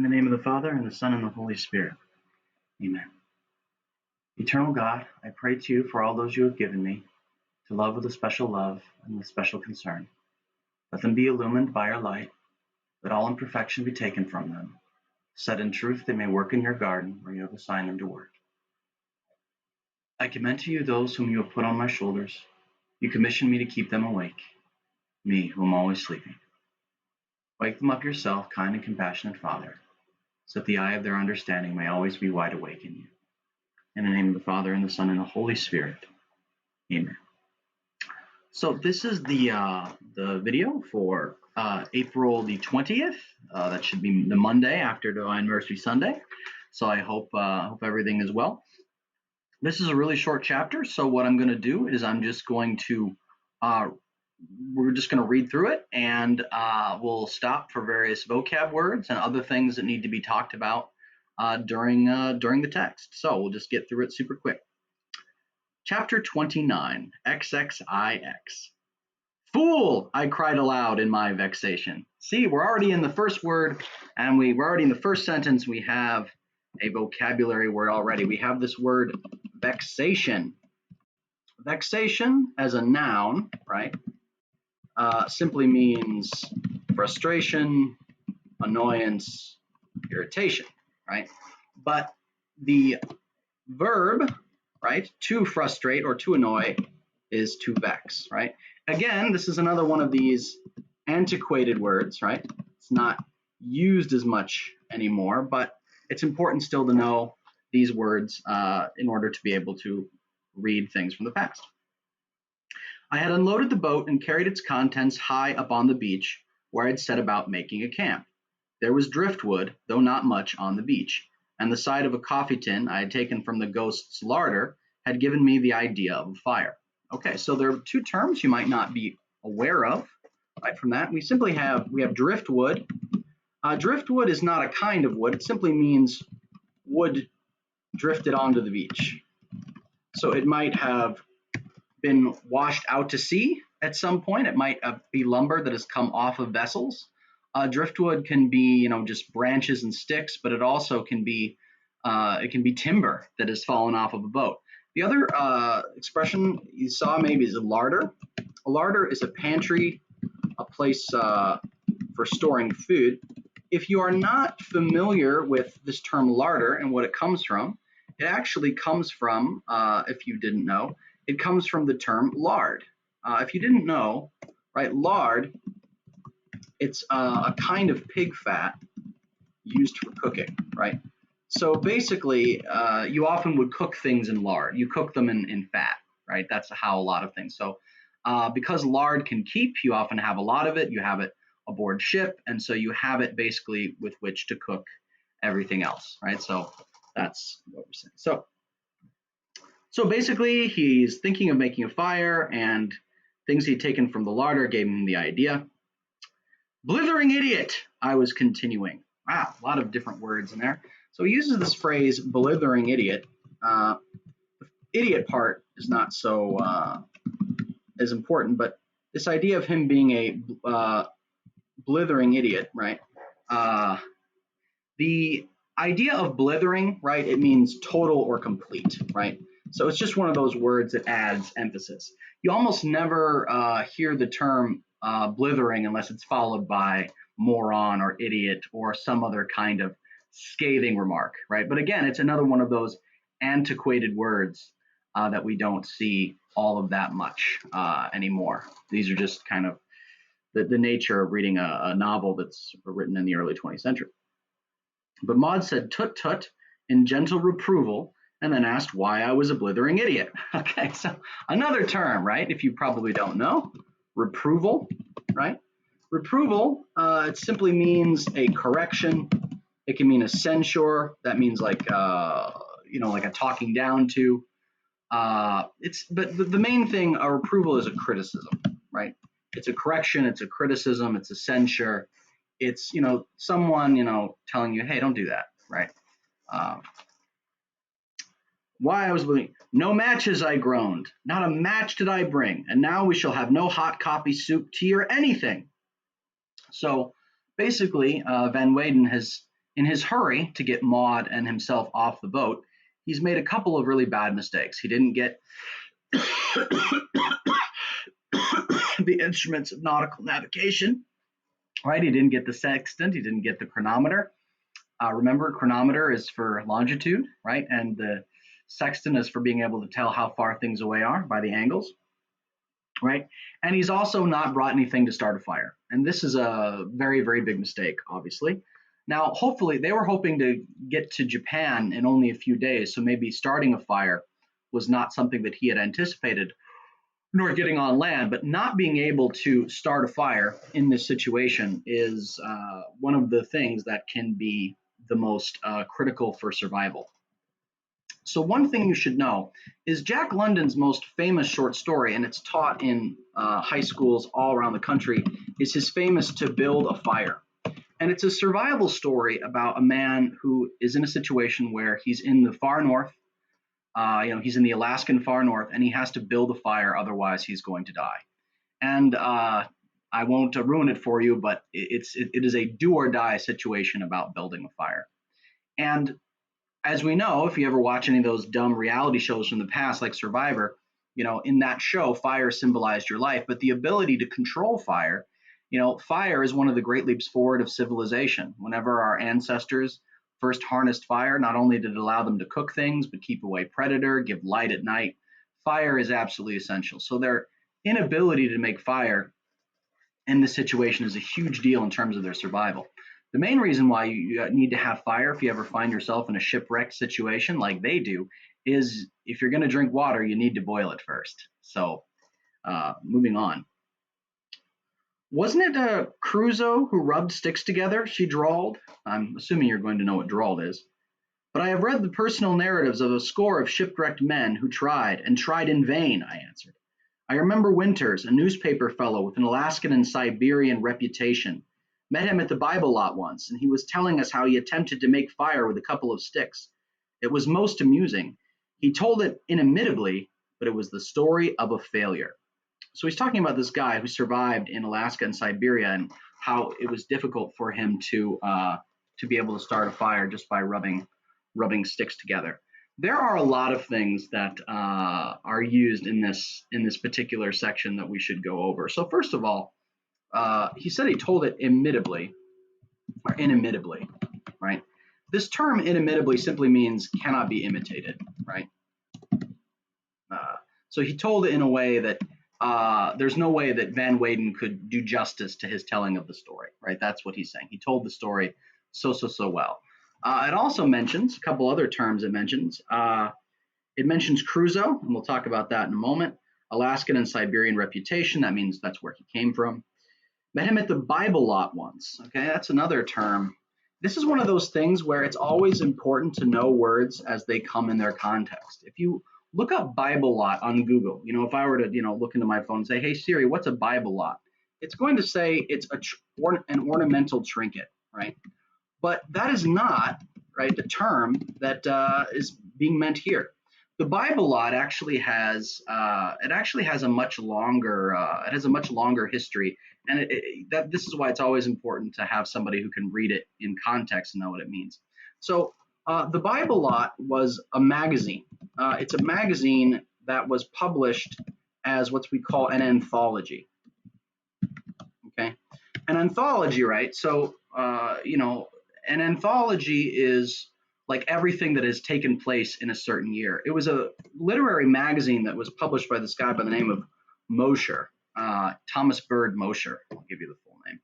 the name of the Father, and the Son, and the Holy Spirit. Amen. Eternal God, I pray to you for all those you have given me, to love with a special love and with special concern. Let them be illumined by your light. Let all imperfection be taken from them. Set in truth they may work in your garden where you have assigned them to work. I commend to you those whom you have put on my shoulders. You commission me to keep them awake, me who am always sleeping. Wake them up yourself, kind and compassionate Father, so that the eye of their understanding may always be wide awake in you. In the name of the Father, and the Son, and the Holy Spirit. Amen. So this is the video for April the 20th. That should be the Monday after Divine Mercy Sunday. So I hope everything is well. This is a really short chapter, so what I'm going to do is we're just going to read through it, and we'll stop for various vocab words and other things that need to be talked about during the text. So we'll just get through it super quick. Chapter 29, XXIX. Fool, I cried aloud in my vexation. See, we're already in the first word, and we're already in the first sentence. We have a vocabulary word already. We have this word vexation. Vexation as a noun, right, simply means frustration, annoyance, irritation, right? But the verb, right, to frustrate or to annoy is to vex, right? Again, this is another one of these antiquated words, right? It's not used as much anymore, but it's important still to know these words in order to be able to read things from the past. I had unloaded the boat and carried its contents high up on the beach, where I had set about making a camp. There was driftwood, though not much, on the beach, and the side of a coffee tin I had taken from the ghost's larder had given me the idea of a fire. Okay, so there are two terms you might not be aware of. Right from that, we have driftwood. Driftwood is not a kind of wood. It simply means wood drifted onto the beach. So it might have been washed out to sea at some point. It might be lumber that has come off of vessels. Driftwood can be, just branches and sticks, but it also can be timber that has fallen off of a boat. The other expression you saw maybe is a larder. A larder is a pantry, a place for storing food. If you are not familiar with this term larder and what it comes from, it actually comes from, if you didn't know, it comes from the term lard. If you didn't know, right, lard, it's a kind of pig fat used for cooking, right? So basically, you often would cook things in lard. You cook them in fat, right? That's how a lot of things. So because lard can keep, you often have a lot of it. You have it aboard ship, and so you have it basically with which to cook everything else, right? So that's what we're saying. So basically, he's thinking of making a fire, and things he'd taken from the larder gave him the idea. Blithering idiot, I was continuing. Wow, a lot of different words in there. So he uses this phrase, blithering idiot. The idiot part is not so as important, but this idea of him being a blithering idiot, right? The idea of blithering, right, it means total or complete, right? So it's just one of those words that adds emphasis. You almost never hear the term blithering unless it's followed by moron or idiot or some other kind of scathing remark, right? But again, it's another one of those antiquated words that we don't see all of that much anymore. These are just kind of the nature of reading a novel that's written in the early 20th century. But Maud said tut tut in gentle reproval, and then asked why I was a blithering idiot. Okay, so another term, right? If you probably don't know, reproval, right? Reproval, it simply means a correction. It can mean a censure. That means like a talking down to. But the main thing, a reproval is a criticism, right? It's a correction. It's a criticism. It's a censure. It's someone telling you, hey, don't do that, right? Why I was willing. No matches, I groaned. Not a match did I bring, and now we shall have no hot coffee, soup, tea, or anything. So basically, Van Weyden has In his hurry to get Maud and himself off the boat, he's made a couple of really bad mistakes. He didn't get the instruments of nautical navigation, right? He didn't get the sextant, he didn't get the chronometer. Remember, chronometer is for longitude, right? And the sextant is for being able to tell how far things away are by the angles, right? And he's also not brought anything to start a fire. And this is a very, very big mistake, obviously. Now, hopefully, they were hoping to get to Japan in only a few days, so maybe starting a fire was not something that he had anticipated, nor getting on land. But not being able to start a fire in this situation is one of the things that can be the most critical for survival. So one thing you should know is Jack London's most famous short story, and it's taught in high schools all around the country, is his famous To Build a Fire. And it's a survival story about a man who is in a situation where he's in the far north, he's in the Alaskan far north, and he has to build a fire, otherwise he's going to die. And I won't ruin it for you, but it is a do or die situation about building a fire. And as we know, if you ever watch any of those dumb reality shows from the past, like Survivor, in that show, fire symbolized your life, but the ability to control fire, fire is one of the great leaps forward of civilization. Whenever our ancestors first harnessed fire, not only did it allow them to cook things, but keep away predator, give light at night. Fire is absolutely essential. So their inability to make fire in this situation is a huge deal in terms of their survival. The main reason why you need to have fire if you ever find yourself in a shipwreck situation like they do is if you're going to drink water, you need to boil it first. So moving on. Wasn't it Crusoe who rubbed sticks together? She drawled. I'm assuming you're going to know what drawled is. But I have read the personal narratives of a score of shipwrecked men who tried and tried in vain, I answered. I remember Winters, a newspaper fellow with an Alaskan and Siberian reputation. Met him at the Bible lot once, and he was telling us how he attempted to make fire with a couple of sticks. It was most amusing. He told it inimitably, but it was the story of a failure. So he's talking about this guy who survived in Alaska and Siberia and how it was difficult for him to be able to start a fire just by rubbing sticks together. There are a lot of things that are used in this particular section that we should go over. So first of all, he said he told it inimitably, right? This term inimitably simply means cannot be imitated, right? So he told it in a way that there's no way that Van Weyden could do justice to his telling of the story, right? That's what he's saying. He told the story so well. It also mentions a couple other terms it mentions. It mentions Crusoe, and we'll talk about that in a moment. Alaskan and Siberian reputation, that means that's where he came from. Met him at the Bible lot once. Okay, that's another term. This is one of those things where it's always important to know words as they come in their context. If you look up Bible lot on Google, if I were to, look into my phone and say, hey, Siri, what's a Bible lot? It's going to say it's an ornamental trinket, right? But that is not, right, the term that is being meant here. The Bible lot actually has a much longer history, and this is why it's always important to have somebody who can read it in context and know what it means. So the Bible lot was a magazine. It's a magazine that was published as what we call an anthology. Okay, an anthology, right? So an anthology is like everything that has taken place in a certain year. It was a literary magazine that was published by this guy by the name of Mosher, Thomas Bird Mosher. I'll give you the full name.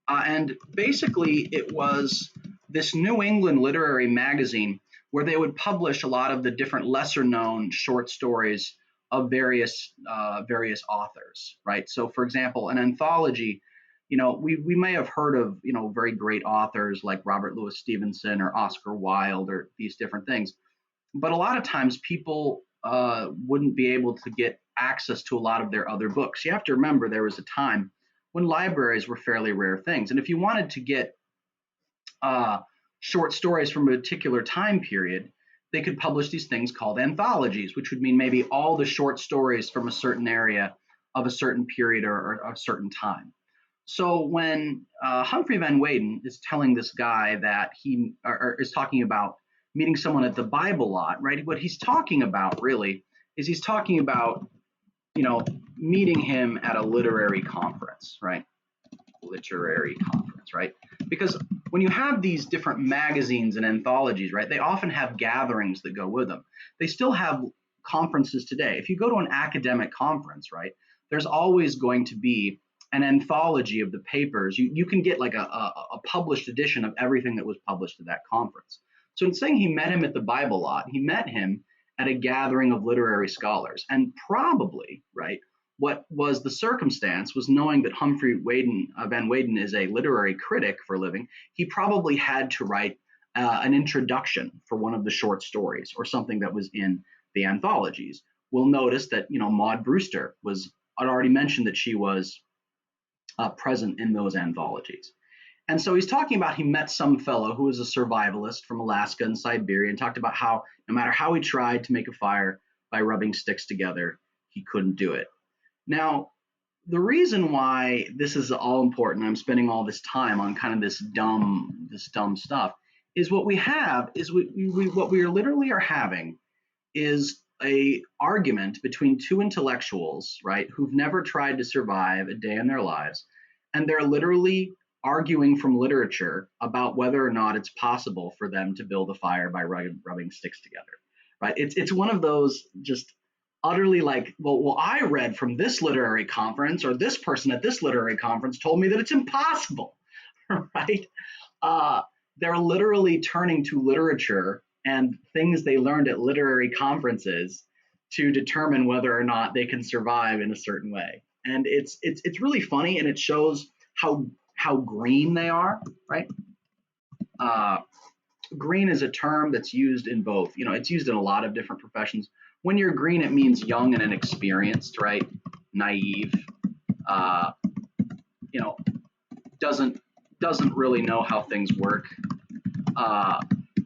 And basically, it was this New England literary magazine where they would publish a lot of the different lesser-known short stories of various authors, right? So, for example, an anthology. We may have heard of, very great authors like Robert Louis Stevenson or Oscar Wilde or these different things. But a lot of times people wouldn't be able to get access to a lot of their other books. You have to remember there was a time when libraries were fairly rare things. And if you wanted to get short stories from a particular time period, they could publish these things called anthologies, which would mean maybe all the short stories from a certain area of a certain period or a certain time. So when Humphrey Van Weyden is telling this guy that or is talking about meeting someone at the Bible lot, right? What he's talking about really is he's talking about, you know, meeting him at a literary conference, right? Literary conference, right? Because when you have these different magazines and anthologies, right, they often have gatherings that go with them. They still have conferences today. If you go to an academic conference, right, there's always going to be an anthology of the papers. You can get like a published edition of everything that was published at that conference. So in saying he met him at the Bible lot, he met him at a gathering of literary scholars. And probably, right, what was the circumstance was knowing that Humphrey Van Weyden is a literary critic for a living, he probably had to write an introduction for one of the short stories or something that was in the anthologies. We'll notice that, you know, Maud Brewster I'd already mentioned that she was present in those anthologies. And so he's talking about he met some fellow who was a survivalist from Alaska and Siberia and talked about how no matter how he tried to make a fire by rubbing sticks together, he couldn't do it. Now, the reason why this is all important, I'm spending all this time on kind of this dumb stuff, is what we have is what we are literally are having is a argument between two intellectuals, right, who've never tried to survive a day in their lives, and they're literally arguing from literature about whether or not it's possible for them to build a fire by rubbing sticks together, right? It's one of those just utterly like, well, I read from this literary conference, or this person at this literary conference told me that it's impossible, right? They're literally turning to literature and things they learned at literary conferences to determine whether or not they can survive in a certain way. And it's really funny, and it shows how green they are, right? Green is a term that's used in both, you know, it's used in a lot of different professions. When you're green, it means young and inexperienced, right? Naive, uh, you know, doesn't really know how things work.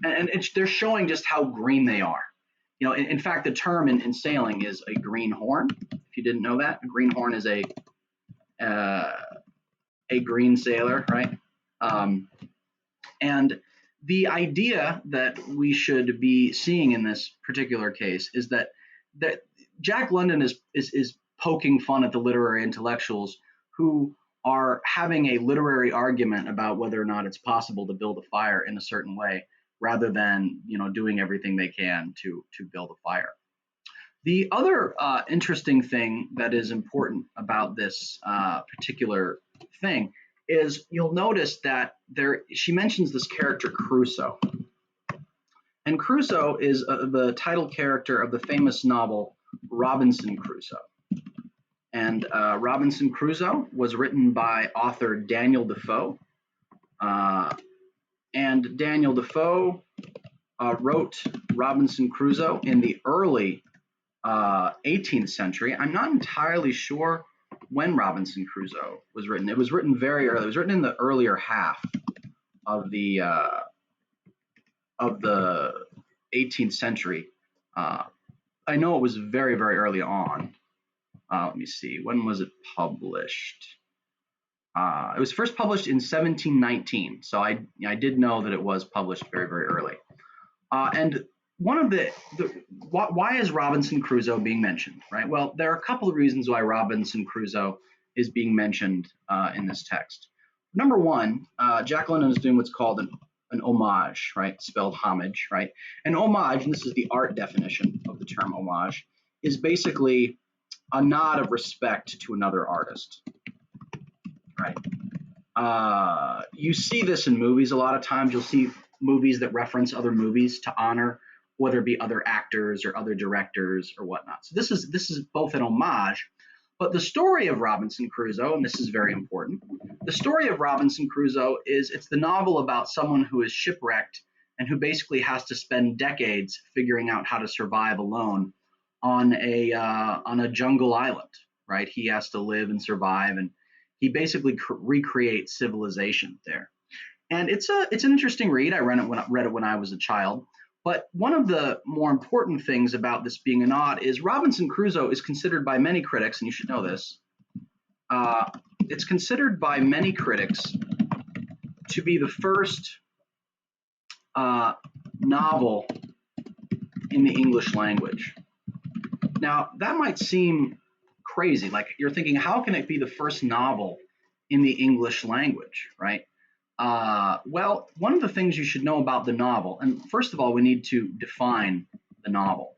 And they're showing just how green they are. You know, in fact, the term in sailing is a greenhorn. If you didn't know that, a greenhorn is a green sailor, right? And the idea that we should be seeing in this particular case is that Jack London is poking fun at the literary intellectuals who are having a literary argument about whether or not it's possible to build a fire in a certain way, rather than, you know, doing everything they can to build a fire. The other interesting thing that is important about this particular thing is you'll notice that she mentions this character Crusoe. And Crusoe is the title character of the famous novel Robinson Crusoe. And Robinson Crusoe was written by author Daniel Defoe. And Daniel Defoe wrote Robinson Crusoe in the early 18th century. I'm not entirely sure when Robinson Crusoe was written. It was written very early. It was written in the earlier half of the 18th century. I know it was very, very early on. Let me see. When was it published? It was first published in 1719. So I did know that it was published very, very early. And one of why is Robinson Crusoe being mentioned, right? Well, there are a couple of reasons why Robinson Crusoe is being mentioned in this text. Number one, Jack London is doing what's called an homage, right? Spelled homage, right? An homage, and this is the art definition of the term homage, is basically a nod of respect to another artist, right? You see this in movies a lot of times. You'll see movies that reference other movies to honor, whether it be other actors or other directors or whatnot. So this is both an homage, but the story of Robinson Crusoe, and this is very important, the story of Robinson Crusoe it's the novel about someone who is shipwrecked and who basically has to spend decades figuring out how to survive alone on a jungle island, right? He has to live and survive, and he basically recreates civilization there. And it's an interesting read. I read it when I was a child. But one of the more important things about this being an ode is Robinson Crusoe is considered by many critics, and you should know this, it's considered by many critics to be the first novel in the English language. Now, that might seem crazy. Like you're thinking, how can it be the first novel in the English language, right? Well, one of the things you should know about the novel, and first of all, we need to define the novel.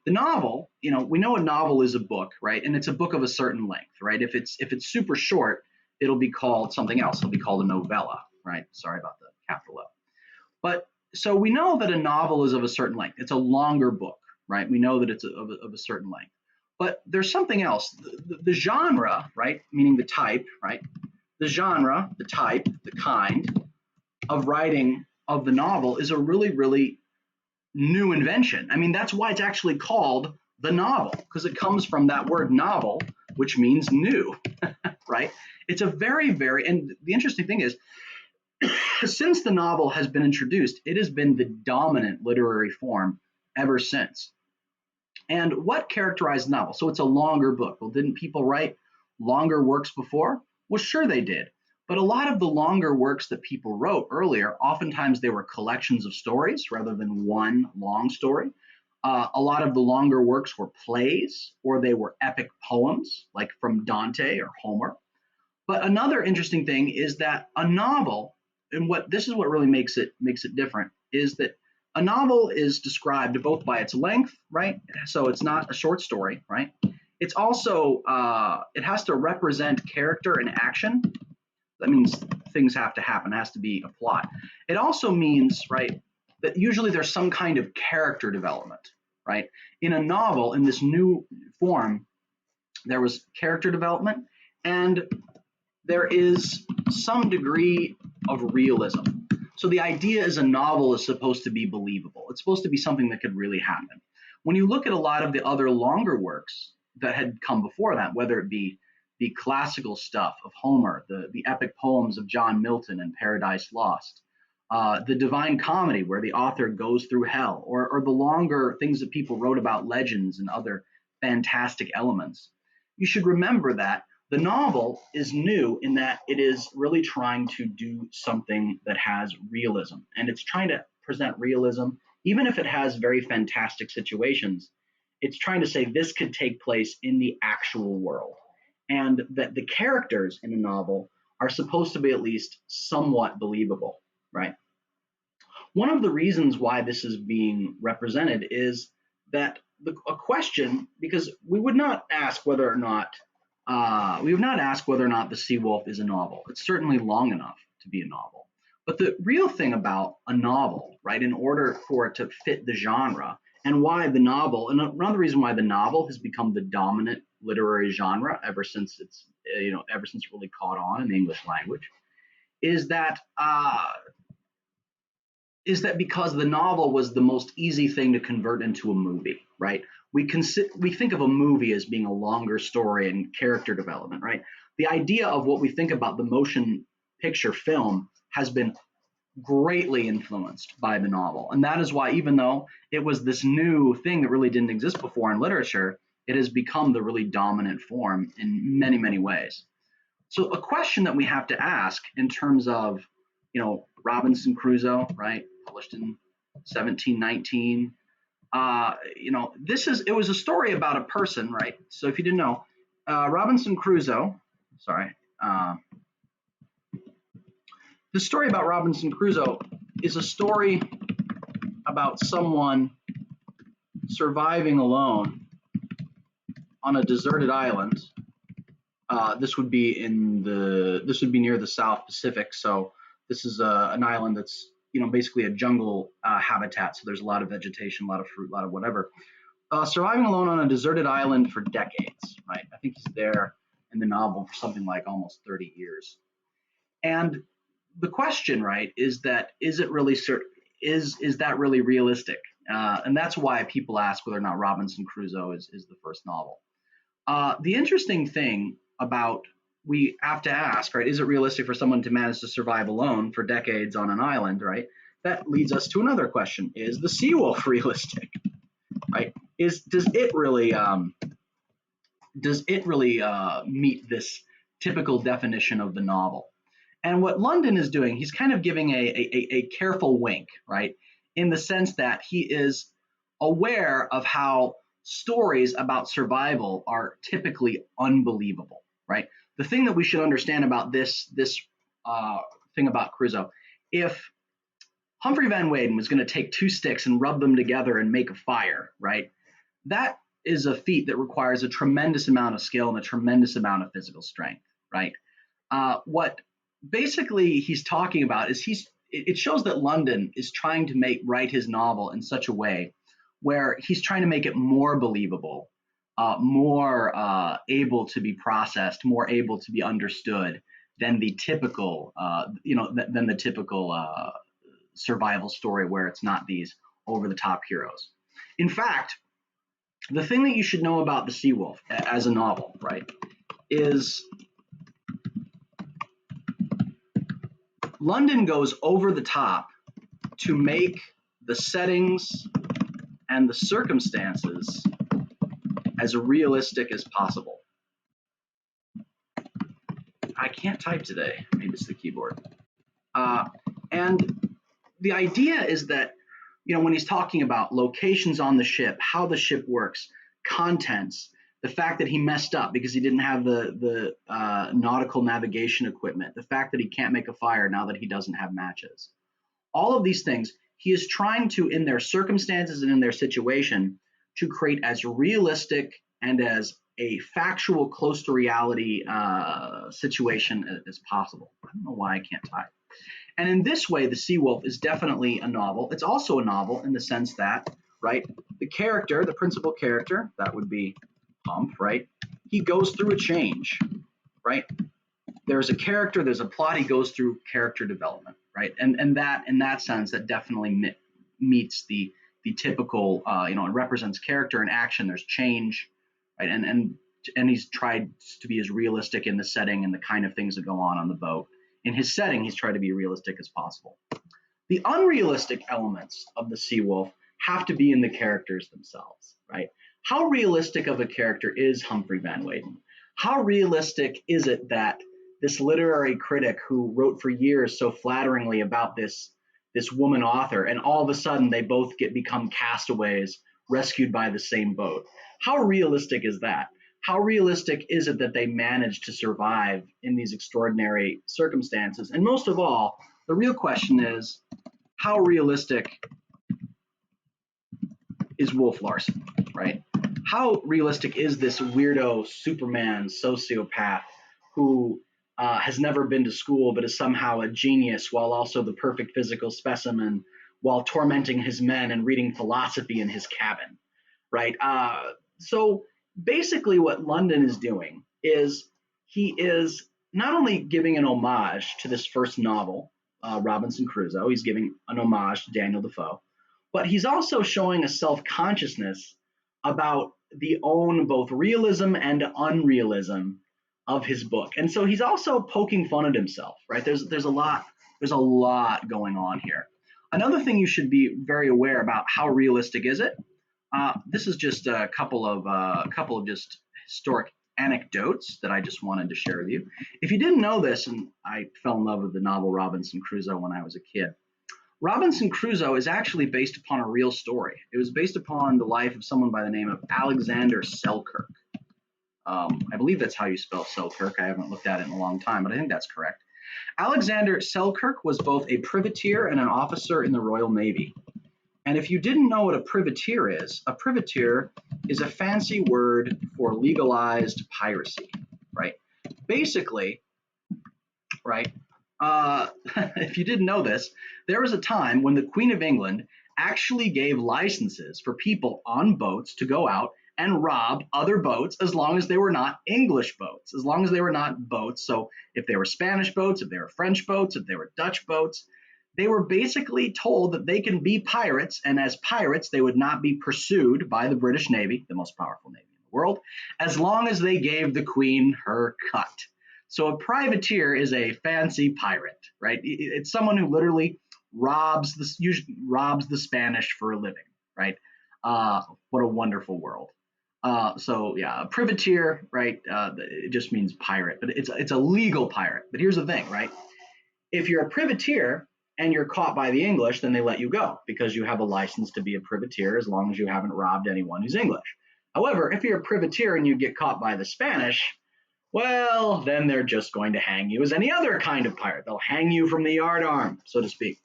The novel, we know a novel is a book, right? And it's a book of a certain length, right? If it's super short, it'll be called something else. It'll be called a novella, right? Sorry about the capital O. But so we know that a novel is of a certain length. It's a longer book, right? We know that it's of a certain length. But there's something else. The genre, right? Meaning the type, right? The genre, the type, the kind of writing of the novel is a really, really new invention. I mean, that's why it's actually called the novel, because it comes from that word novel, which means new, right? It's a very, very, and the interesting thing is, since the novel has been introduced, it has been the dominant literary form ever since. And what characterized the novel? So it's a longer book. Well, didn't people write longer works before? Well, sure they did. But a lot of the longer works that people wrote earlier, oftentimes they were collections of stories rather than one long story. A lot of the longer works were plays or they were epic poems, like from Dante or Homer. But another interesting thing is that a novel, and what this is what really makes it different, is that a novel is described both by its length, right? So it's not a short story, right? It's also it has to represent character and action. That means things have to happen. It has to be a plot. It also means, right, that usually there's some kind of character development, right? In a novel, in this new form, there was character development and there is some degree of realism. So the idea is a novel is supposed to be believable. It's supposed to be something that could really happen. When you look at a lot of the other longer works that had come before that, whether it be the classical stuff of Homer, the epic poems of John Milton and Paradise Lost, the Divine Comedy, where the author goes through hell, or the longer things that people wrote about legends and other fantastic elements, you should remember that the novel is new in that it is really trying to do something that has realism, and it's trying to present realism, even if it has very fantastic situations. It's trying to say this could take place in the actual world, and that the characters in a novel are supposed to be at least somewhat believable, right? One of the reasons why this is being represented is that a question, because we would not ask whether or not The Sea Wolf is a novel. It's certainly long enough to be a novel. But the real thing about a novel, right, in order for it to fit the genre, and why the novel, and another reason why the novel has become the dominant literary genre ever since it really caught on in the English language, is that because the novel was the most easy thing to convert into a movie, right? We think of a movie as being a longer story and character development, right? The idea of what we think about the motion picture film has been greatly influenced by the novel. And that is why, even though it was this new thing that really didn't exist before in literature, it has become the really dominant form in many, many ways. So a question that we have to ask in terms of, Robinson Crusoe, right, published in 1719. It was a story about a person, right? So if you didn't know, Robinson Crusoe, sorry, the story about Robinson Crusoe is a story about someone surviving alone on a deserted island. This would be near the South Pacific. So this is an island that's basically a jungle habitat. So there's a lot of vegetation, a lot of fruit, a lot of whatever. Surviving alone on a deserted island for decades, right? I think he's there in the novel for something like almost 30 years. And the question, right, is that is it really is that really realistic? And that's why people ask whether or not Robinson Crusoe is the first novel. The interesting thing about we have to ask, right, is it realistic for someone to manage to survive alone for decades on an island, right? That leads us to another question: is the sea wolf realistic, right? Does it really meet this typical definition of the novel. And what London is doing, he's kind of giving a careful wink, right? In the sense that he is aware of how stories about survival are typically unbelievable, right? The thing that we should understand about this thing about Crusoe, if Humphrey Van Weyden was going to take two sticks and rub them together and make a fire, right? That is a feat that requires a tremendous amount of skill and a tremendous amount of physical strength, right? What basically he's talking about is it shows that London is trying to write his novel in such a way where he's trying to make it more believable, more able to be processed, more able to be understood than the typical, than the typical survival story where it's not these over-the-top heroes. In fact, the thing that you should know about The Sea Wolf as a novel, right, is London goes over the top to make the settings and the circumstances as realistic as possible. I can't type today. Maybe it's the keyboard. And the idea is that, when he's talking about locations on the ship, how the ship works, contents, the fact that he messed up because he didn't have the nautical navigation equipment, the fact that he can't make a fire now that he doesn't have matches, all of these things, he is trying to, in their circumstances and in their situation, to create as realistic and as a factual, close to reality situation as possible. I don't know why I can't type. And in this way, The Sea Wolf is definitely a novel. It's also a novel in the sense that, right, the principal character, that would be Hump, right, he goes through a change, right? There's a character, there's a plot, he goes through character development, right? And that, in that sense, that definitely meets the typical, it represents character and action. There's change, right? And he's tried to be as realistic in the setting and the kind of things that go on the boat. In his setting, he's tried to be realistic as possible. The unrealistic elements of The Sea Wolf have to be in the characters themselves, right? How realistic of a character is Humphrey Van Weyden? How realistic is it that this literary critic who wrote for years so flatteringly about this woman author, and all of a sudden they both become castaways rescued by the same boat? How realistic is that? How realistic is it that they managed to survive in these extraordinary circumstances? And most of all, the real question is, how realistic is Wolf Larsen, right? How realistic is this weirdo Superman sociopath who has never been to school but is somehow a genius while also the perfect physical specimen while tormenting his men and reading philosophy in his cabin, right? So basically what London is doing is he is not only giving an homage to this first novel, Robinson Crusoe, he's giving an homage to Daniel Defoe, but he's also showing a self-consciousness about the own both realism and unrealism of his book. And so he's also poking fun at himself, right? There's a lot going on here. Another thing you should be very aware about, how realistic is it? This is just a couple of just historic anecdotes that I just wanted to share with you. If you didn't know this, and I fell in love with the novel Robinson Crusoe when I was a kid, Robinson Crusoe is actually based upon a real story. It was based upon the life of someone by the name of Alexander Selkirk. I believe that's how you spell Selkirk. I haven't looked at it in a long time, but I think that's correct. Alexander Selkirk was both a privateer and an officer in the Royal Navy. And if you didn't know what a privateer is a fancy word for legalized piracy, right? Basically, right, if you didn't know this, there was a time when the Queen of England actually gave licenses for people on boats to go out and rob other boats as long as they were not English boats, as long as they were not boats. So if they were Spanish boats, if they were French boats, if they were Dutch boats, they were basically told that they can be pirates, and as pirates, they would not be pursued by the British Navy, the most powerful navy in the world, as long as they gave the Queen her cut. So a privateer is a fancy pirate, right? It's someone who literally robs the Spanish for a living, right? What a wonderful world. So yeah, a privateer, right? It just means pirate, but it's a legal pirate. But here's the thing, right? If you're a privateer and you're caught by the English, then they let you go because you have a license to be a privateer as long as you haven't robbed anyone who's English. However, if you're a privateer and you get caught by the Spanish, well, then they're just going to hang you as any other kind of pirate. They'll hang you from the yardarm, so to speak.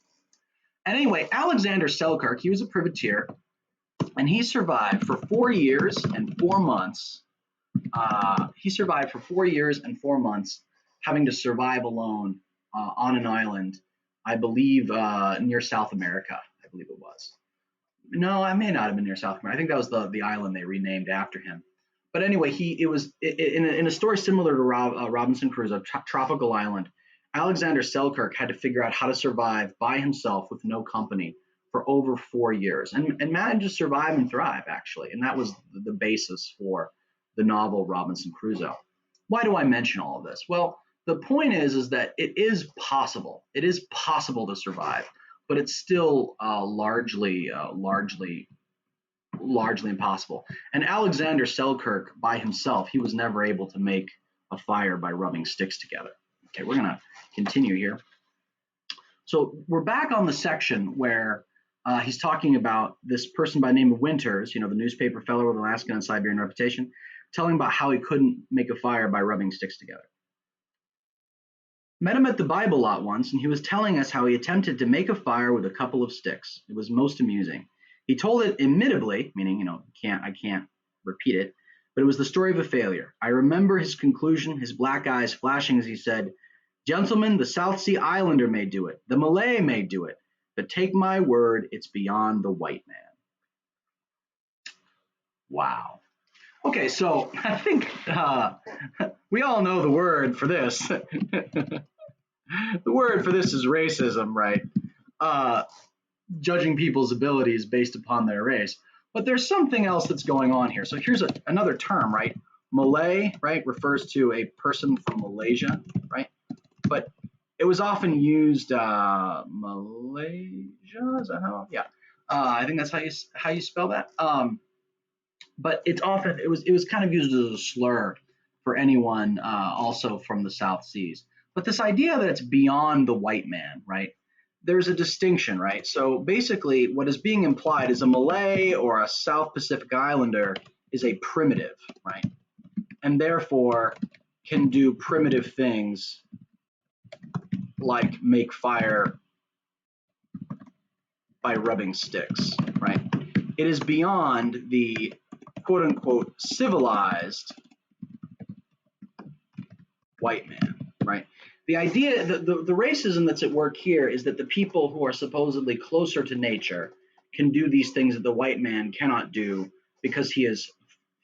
And anyway, Alexander Selkirk, he was a privateer, and he survived for 4 years and 4 months. He survived for 4 years and 4 months, having to survive alone on an island, I believe near South America. I believe it was. No, I may not have been near South America. I think that was the island they renamed after him. But anyway, it was in a story similar to Robinson Crusoe, Tropical Island. Alexander Selkirk had to figure out how to survive by himself with no company for over 4 years, and managed to survive and thrive actually. And that was the basis for the novel Robinson Crusoe. Why do I mention all of this? Well, the point is that it is possible. It is possible to survive, but it's still largely impossible. And Alexander Selkirk by himself, he was never able to make a fire by rubbing sticks together. Okay, we're gonna continue here. So we're back on the section where he's talking about this person by the name of Winters, the newspaper fellow with Alaskan and Siberian reputation, telling about how he couldn't make a fire by rubbing sticks together. Met him at the Bible lot once, and he was telling us how he attempted to make a fire with a couple of sticks. It was most amusing. He told it imitably, meaning, I can't repeat it, but it was the story of a failure. I remember his conclusion, his black eyes flashing as he said, "Gentlemen, the South Sea Islander may do it. The Malay may do it. But take my word, it's beyond the white man." Wow. Okay, so I think we all know the word for this. The word for this is racism, right? Judging people's abilities based upon their race. But there's something else that's going on here. So here's another term, right? Malay, right, refers to a person from Malaysia, right? But it was often used Malaysia. Is that how? Yeah, I think that's how you spell that. But it was kind of used as a slur for anyone also from the South Seas. But this idea that it's beyond the white man, right? There's a distinction, right? So basically, what is being implied is a Malay or a South Pacific Islander is a primitive, right? And therefore can do primitive things like make fire by rubbing sticks, right? It is beyond the quote unquote civilized white man, right? The idea, the racism that's at work here is that the people who are supposedly closer to nature can do these things that the white man cannot do because he is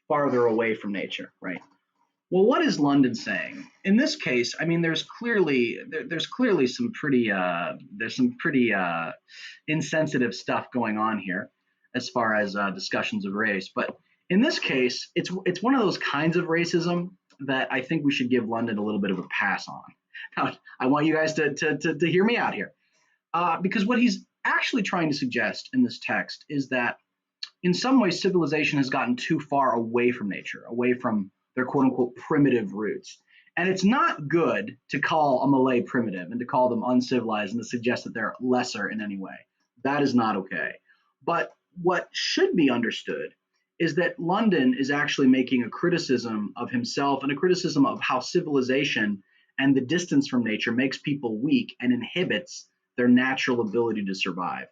farther away from nature, right? Well, what is London saying? In this case, I mean, there's clearly some pretty insensitive stuff going on here as far as discussions of race. But in this case, it's one of those kinds of racism that I think we should give London a little bit of a pass on. Now, I want you guys to hear me out here, because what he's actually trying to suggest in this text is that in some ways civilization has gotten too far away from nature, away from their quote unquote primitive roots. And it's not good to call a Malay primitive and to call them uncivilized and to suggest that they're lesser in any way. That is not okay. But what should be understood is that London is actually making a criticism of himself and a criticism of how civilization and the distance from nature makes people weak and inhibits their natural ability to survive.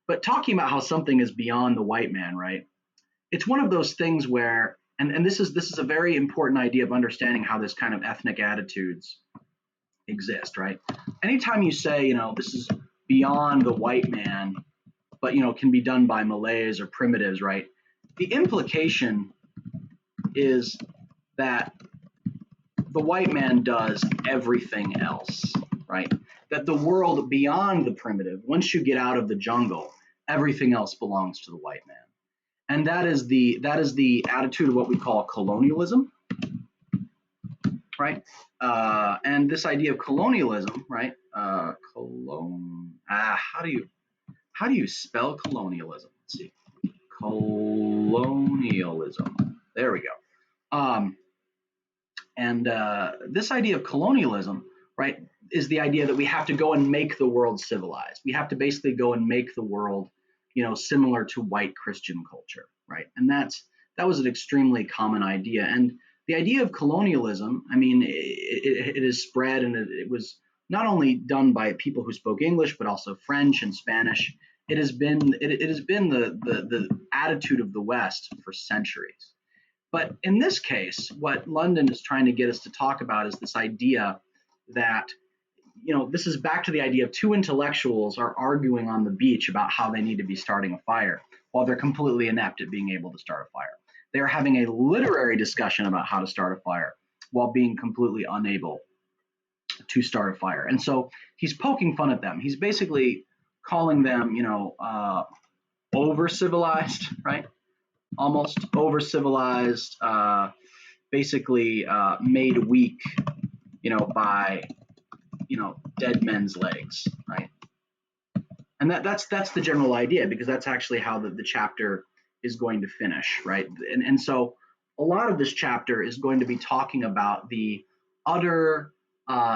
But talking about how something is beyond the white man, right? It's one of those things where, and this is a very important idea of understanding how this kind of ethnic attitudes exist, right? Anytime you say, this is beyond the white man, but can be done by Malays or primitives, right? The implication is that the white man does everything else, right? That the world beyond the primitive, once you get out of the jungle, everything else belongs to the white man. And that is the attitude of what we call colonialism, right? And this idea of colonialism, right? How do you spell colonialism? Let's see. Colonialism. There we go. And this idea of colonialism, right, is the idea that we have to go and make the world civilized. We have to basically go and make the world, similar to white Christian culture, right? And that was an extremely common idea. And the idea of colonialism, I mean, it is spread, and it was not only done by people who spoke English, but also French and Spanish. It has been the attitude of the West for centuries. But in this case, what London is trying to get us to talk about is this idea that, this is back to the idea of two intellectuals are arguing on the beach about how they need to be starting a fire while they're completely inept at being able to start a fire. They're having a literary discussion about how to start a fire while being completely unable to start a fire. And so he's poking fun at them. He's basically calling them, over civilized, right? Almost over civilized, basically made weak, by dead men's legs, right? And that's the general idea, because that's actually how the chapter is going to finish, right? And so a lot of this chapter is going to be talking about the utter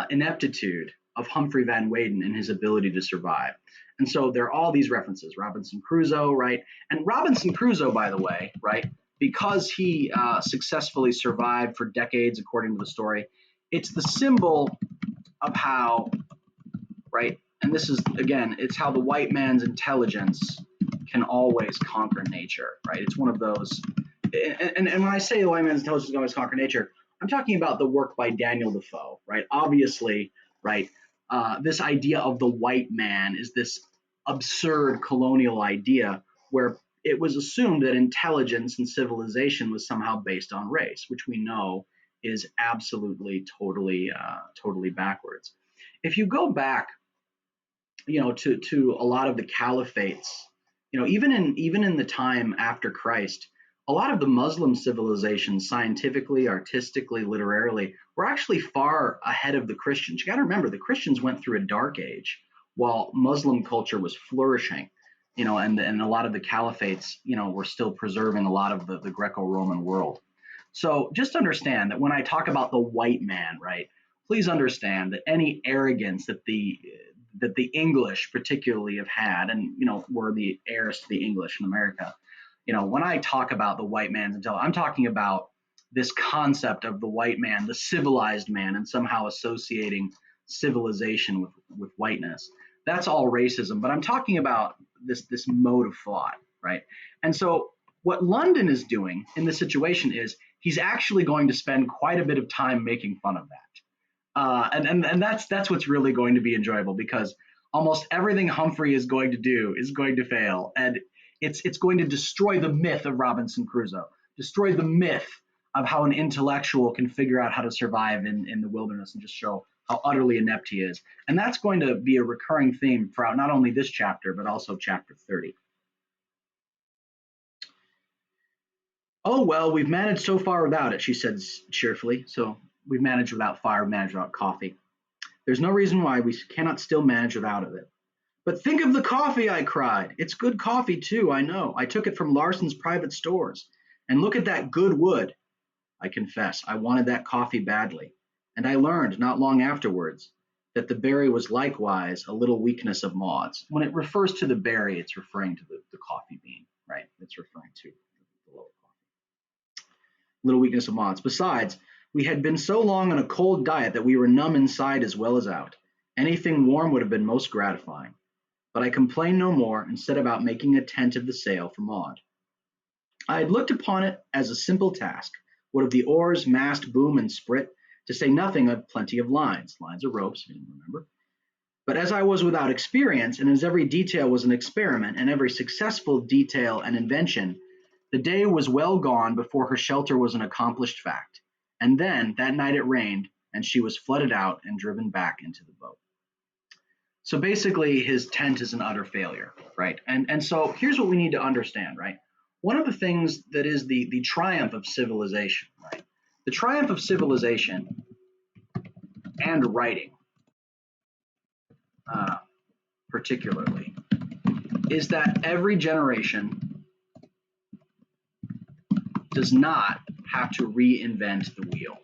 ineptitude of Humphrey Van Weyden and his ability to survive. And so there are all these references, Robinson Crusoe, right? And Robinson Crusoe, by the way, right, because he successfully survived for decades, according to the story, it's the symbol of how, right, and this is, again, it's how the white man's intelligence can always conquer nature, right? It's one of those, and when I say the white man's intelligence can always conquer nature, I'm talking about the work by Daniel Defoe, right? Obviously, right, this idea of the white man is this absurd colonial idea where it was assumed that intelligence and civilization was somehow based on race, which we know is absolutely, totally backwards. If you go back, to a lot of the caliphates, even in the time after Christ, a lot of the Muslim civilizations, scientifically, artistically, literarily, were actually far ahead of the Christians. You got to remember, the Christians went through a dark age while Muslim culture was flourishing, and a lot of the caliphates, were still preserving a lot of the Greco-Roman world. So just understand that when I talk about the white man, right, please understand that any arrogance that the English particularly have had, and were the heirs to the English in America. When I talk about the white man's intelligence, I'm talking about this concept of the white man, the civilized man, and somehow associating civilization with whiteness. That's all racism. But I'm talking about this mode of thought, right? And so what London is doing in this situation is he's actually going to spend quite a bit of time making fun of that. And that's what's really going to be enjoyable, because almost everything Humphrey is going to do is going to fail, and it's going to destroy the myth of Robinson Crusoe, destroy the myth of how an intellectual can figure out how to survive in the wilderness, and just show how utterly inept he is. And that's going to be a recurring theme throughout not only this chapter but also chapter 30. Oh, well, we've managed so far without it, she said cheerfully. So we've managed without fire, managed without coffee. There's no reason why we cannot still manage without it. But think of the coffee, I cried. It's good coffee, too, I know. I took it from Larson's private stores. And look at that good wood. I confess, I wanted that coffee badly. And I learned, not long afterwards, that the berry was likewise a little weakness of Maud's. When it refers to the berry, it's referring to the coffee bean, right? It's referring to the lower coffee. Little weakness of Maud's. Besides, we had been so long on a cold diet that we were numb inside as well as out. Anything warm would have been most gratifying. But I complained no more, and set about making a tent of the sail for Maud. I had looked upon it as a simple task, what of the oars, mast, boom, and sprit, to say nothing of plenty of lines of ropes, if you remember. But as I was without experience, and as every detail was an experiment, and every successful detail an invention, the day was well gone before her shelter was an accomplished fact. And then, that night it rained, and she was flooded out and driven back into the boat. So basically, his tent is an utter failure, right? And so here's what we need to understand, right? One of the things that is the triumph of civilization, right? The triumph of civilization and writing, particularly, is that every generation does not have to reinvent the wheel.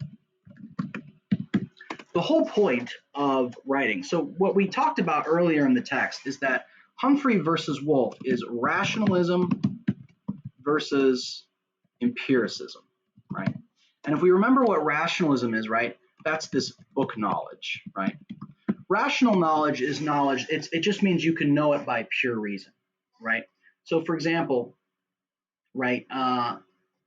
The whole point of writing, so what we talked about earlier in the text is that Humphrey versus Wolff is rationalism versus empiricism, right? And if we remember what rationalism is, right, that's this book knowledge, right? Rational knowledge is knowledge, it just means you can know it by pure reason, right? So for example, right,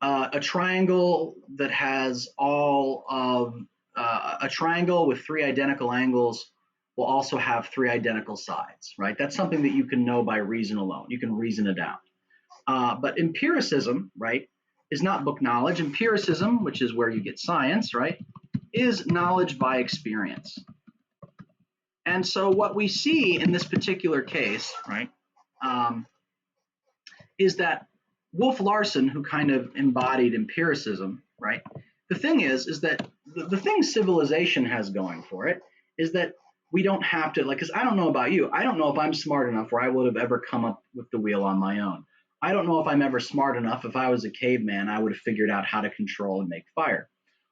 a triangle that has all of a triangle with three identical angles will also have three identical sides, right? That's something that you can know by reason alone. You can reason it out. But empiricism, right, is not book knowledge. Empiricism, which is where you get science, right, is knowledge by experience. And so what we see in this particular case, right, is that Wolf Larson, who kind of embodied empiricism, right? The thing is that the thing civilization has going for it is that we don't have to, like, because I don't know about you, I don't know if I'm smart enough where I would have ever come up with the wheel on my own. I don't know if I'm ever smart enough. If I was a caveman, I would have figured out how to control and make fire.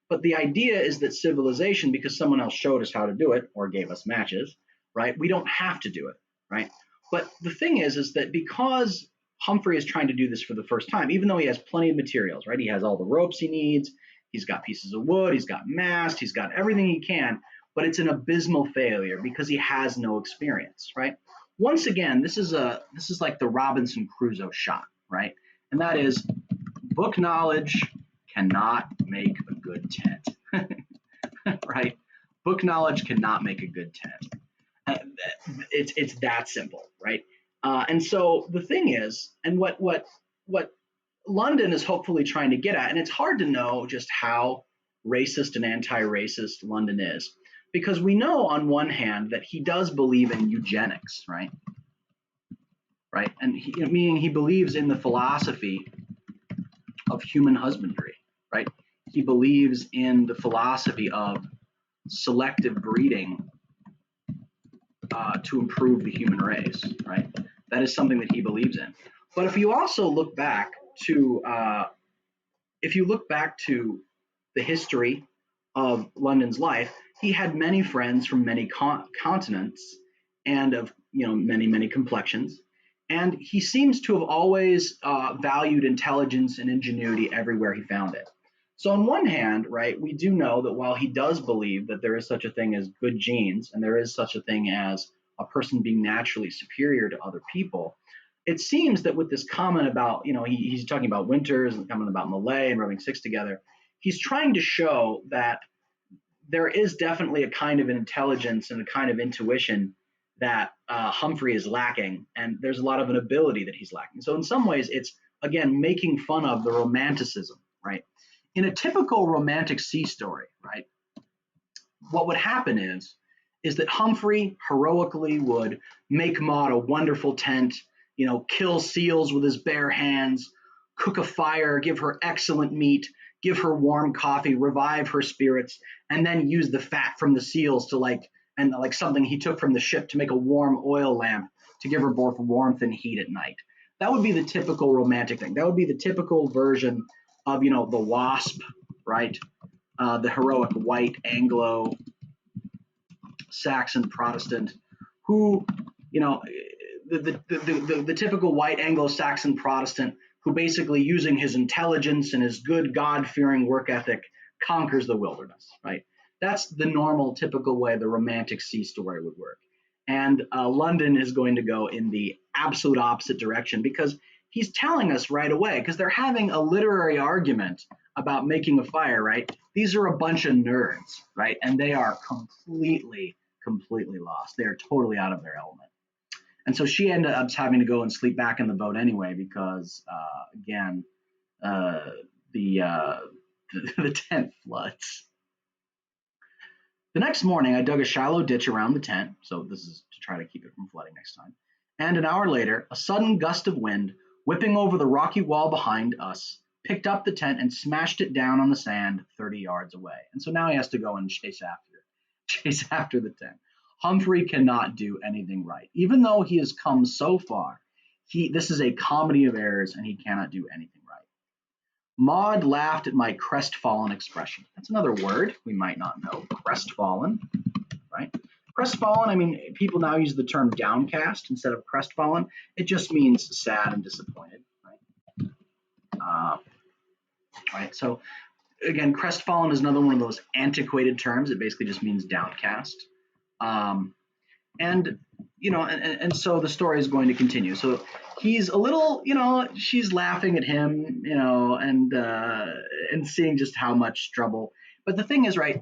But the idea is that civilization, because someone else showed us how to do it or gave us matches, right? We don't have to do it, right? But the thing is that because Humphrey is trying to do this for the first time, even though he has plenty of materials, right? He has all the ropes he needs, he's got pieces of wood, he's got mast, he's got everything he can, but it's an abysmal failure because he has no experience, right? Once again, this is like the Robinson Crusoe shot, right? And that is book knowledge cannot make a good tent, right? Book knowledge cannot make a good tent. It's that simple, right? And so the thing is, and what London is hopefully trying to get at, and it's hard to know just how racist and anti-racist London is, because we know on one hand that he does believe in eugenics, right? Right, and meaning he believes in the philosophy of human husbandry, right? He believes in the philosophy of selective breeding to improve the human race, right? That is something that he believes in. But if you also look back to, the history of London's life, he had many friends from many continents and of many complexions, and he seems to have always valued intelligence and ingenuity everywhere he found it. So on one hand, right, we do know that while he does believe that there is such a thing as good genes and there is such a thing as a person being naturally superior to other people, it seems that with this comment about, he's talking about Winters and comment about Malay and rubbing six together, he's trying to show that there is definitely a kind of intelligence and a kind of intuition that Humphrey is lacking, and there's a lot of an ability that he's lacking. So in some ways, it's, again, making fun of the romanticism, right? In a typical romantic sea story, right, what would happen is that Humphrey heroically would make Maud a wonderful tent, kill seals with his bare hands, cook a fire, give her excellent meat, give her warm coffee, revive her spirits, and then use the fat from the seals to like something he took from the ship to make a warm oil lamp to give her both warmth and heat at night. That would be the typical romantic thing. That would be the typical version of, the WASP, right? The heroic white Anglo-Saxon Protestant who, the typical white Anglo-Saxon Protestant who basically using his intelligence and his good God-fearing work ethic conquers the wilderness, right? That's the normal, typical way the romantic sea story would work. And London is going to go in the absolute opposite direction because he's telling us right away, because they're having a literary argument about making a fire, right? These are a bunch of nerds, right? And they are completely lost. They're totally out of their element. And so she ended up having to go and sleep back in the boat anyway, because again, the tent floods. The next morning, I dug a shallow ditch around the tent. So this is to try to keep it from flooding next time. And an hour later, a sudden gust of wind, whipping over the rocky wall behind us, picked up the tent and smashed it down on the sand 30 yards away. And so now he has to go and chase after the tent. Humphrey cannot do anything right. Even though he has come so far, this is a comedy of errors and he cannot do anything right. Maud laughed at my crestfallen expression. That's another word we might not know. Crestfallen, right? Crestfallen, I mean, people now use the term downcast instead of crestfallen. It just means sad and disappointed, right? Uh, right. So again, crestfallen is another one of those antiquated terms. It basically just means downcast. Um, and and so the story is going to continue. So he's a little, she's laughing at him, and seeing just how much trouble. But the thing is, right,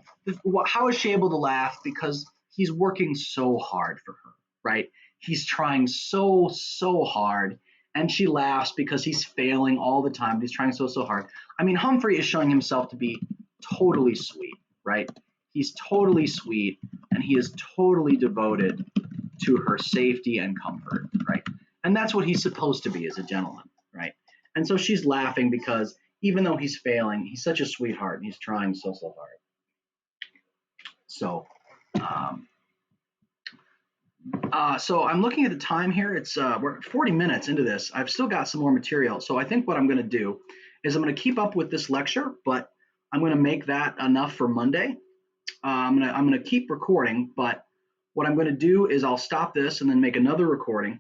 how is she able to laugh? Because he's working so hard for her, right? He's trying so hard, and she laughs because he's failing all the time. He's trying so hard. I mean, Humphrey is showing himself to be totally sweet, right? He's totally sweet, and he is totally devoted to her safety and comfort, right? And that's what he's supposed to be as a gentleman, right? And so she's laughing because even though he's failing, he's such a sweetheart and he's trying so hard. So, so I'm looking at the time here. It's we're 40 minutes into this. I've still got some more material. So I think what I'm going to do is I'm going to keep up with this lecture, but I'm going to make that enough for Monday. I'm going to keep recording, but what I'm going to do is I'll stop this and then make another recording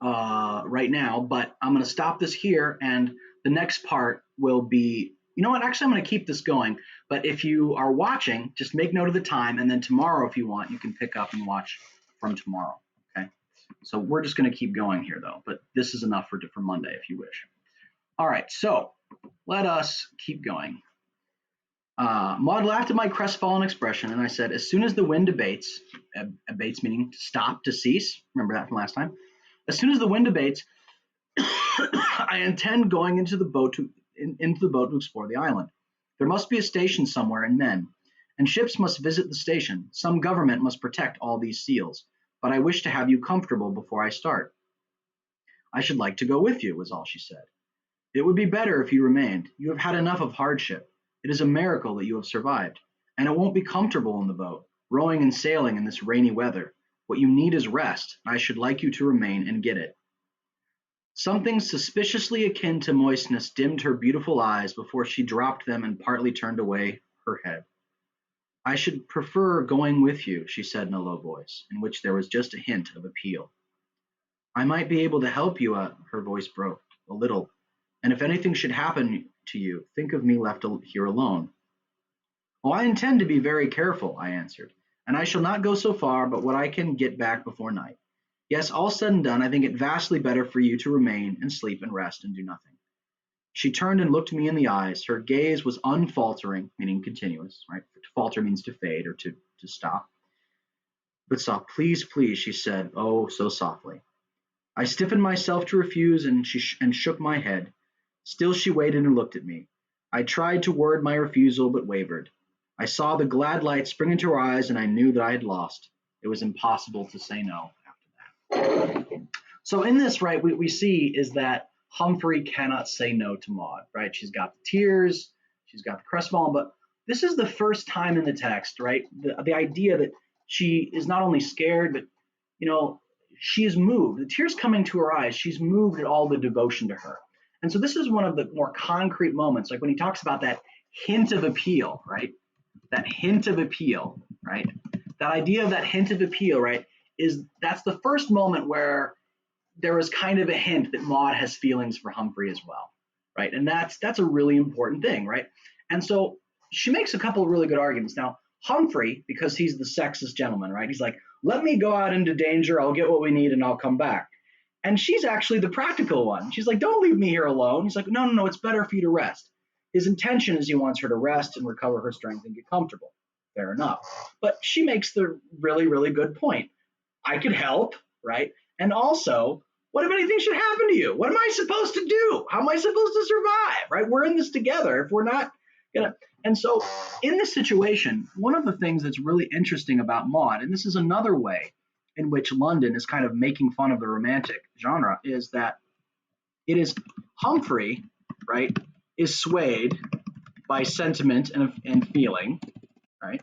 right now. But I'm going to stop this here, and the next part will be. You know what? Actually, I'm going to keep this going. But if you are watching, just make note of the time, and then tomorrow, if you want, you can pick up and watch from tomorrow. Okay. So we're just going to keep going here, though. But this is enough for Monday, if you wish. All right. So let us keep going. Maud laughed at my crestfallen expression, and I said, as soon as the wind abates, abates meaning to stop, to cease. Remember that from last time? As soon as the wind abates, I intend going into the boat to explore the island. There must be a station somewhere and men, and ships must visit the station. Some government must protect all these seals, but I wish to have you comfortable before I start. I should like to go with you, was all she said. It would be better if you remained. You have had enough of hardship. It is a miracle that you have survived, and it won't be comfortable in the boat, rowing and sailing in this rainy weather. What you need is rest, and I should like you to remain and get it. Something suspiciously akin to moistness dimmed her beautiful eyes before she dropped them and partly turned away her head. I should prefer going with you, she said in a low voice, in which there was just a hint of appeal. I might be able to help you, her voice broke a little, and if anything should happen to you, think of me left here alone. Oh, I intend to be very careful, I answered, and I shall not go so far but what I can get back before night. Yes, all said and done, I think it vastly better for you to remain and sleep and rest and do nothing. She turned and looked me in the eyes. Her gaze was unfaltering, meaning continuous, right? To falter means to fade or to stop. But stop, please, please, she said, oh, so softly. I stiffened myself to refuse and shook my head. Still she waited and looked at me. I tried to word my refusal, but wavered. I saw the glad light spring into her eyes, and I knew that I had lost. It was impossible to say no after that. So in this, right, we see is that Humphrey cannot say no to Maud, right? She's got the tears, she's got the crestfallen, but this is the first time in the text, right? The idea that she is not only scared, but, she is moved. The tears coming to her eyes, she's moved at all the devotion to her. And so this is one of the more concrete moments, like when he talks about that hint of appeal, right? That hint of appeal, right? That idea of that hint of appeal, right, that's the first moment where there was kind of a hint that Maud has feelings for Humphrey as well, right? And that's a really important thing, right? And so she makes a couple of really good arguments. Now, Humphrey, because he's the sexist gentleman, right? He's like, let me go out into danger, I'll get what we need, and I'll come back. And she's actually the practical one. She's like, don't leave me here alone. He's like, no, it's better for you to rest. His intention is he wants her to rest and recover her strength and get comfortable. Fair enough. But she makes the really, really good point. I could help, right? And also, what if anything should happen to you? What am I supposed to do? How am I supposed to survive, right? We're in this together. If we're not gonna. And so in this situation, one of the things that's really interesting about Maud, and this is another way in which London is kind of making fun of the romantic genre, is that it is Humphrey, right, is swayed by sentiment and feeling, right?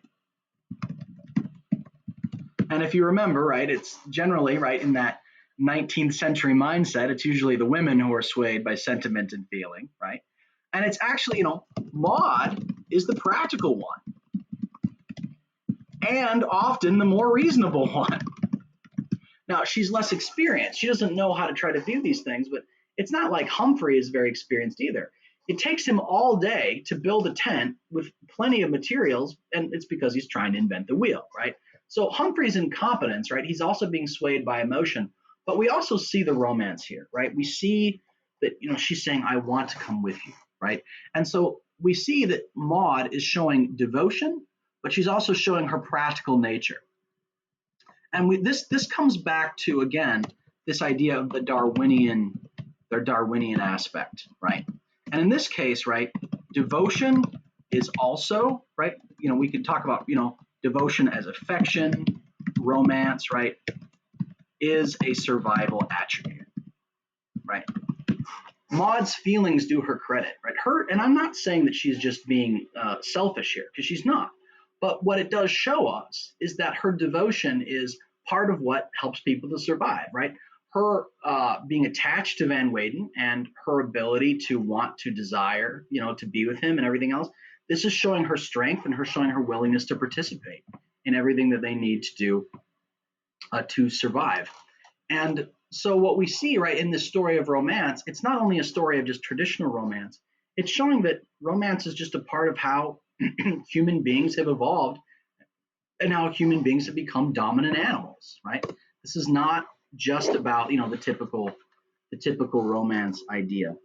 And if you remember, right, it's generally, right, in that 19th century mindset, it's usually the women who are swayed by sentiment and feeling, right? And it's actually, Maud is the practical one and often the more reasonable one. Now, she's less experienced. She doesn't know how to try to do these things, but it's not like Humphrey is very experienced either. It takes him all day to build a tent with plenty of materials, and it's because he's trying to invent the wheel, right? So Humphrey's incompetence, right? He's also being swayed by emotion, but we also see the romance here, right? We see that, she's saying, I want to come with you, right? And so we see that Maud is showing devotion, but she's also showing her practical nature. And this comes back to, again, this idea of their Darwinian aspect, right? And in this case, right, devotion is also, right, we could talk about, devotion as affection, romance, right, is a survival attribute, right? Maud's feelings do her credit, right? And I'm not saying that she's just being selfish here, because she's not. But what it does show us is that her devotion is part of what helps people to survive, right? Her being attached to Van Weyden and her ability to want to desire, to be with him and everything else. This is showing her strength and her showing her willingness to participate in everything that they need to do to survive. And so what we see, right, in this story of romance, it's not only a story of just traditional romance, it's showing that romance is just a part of how human beings have evolved and how human beings have become dominant animals, right? This is not just about, the typical romance idea.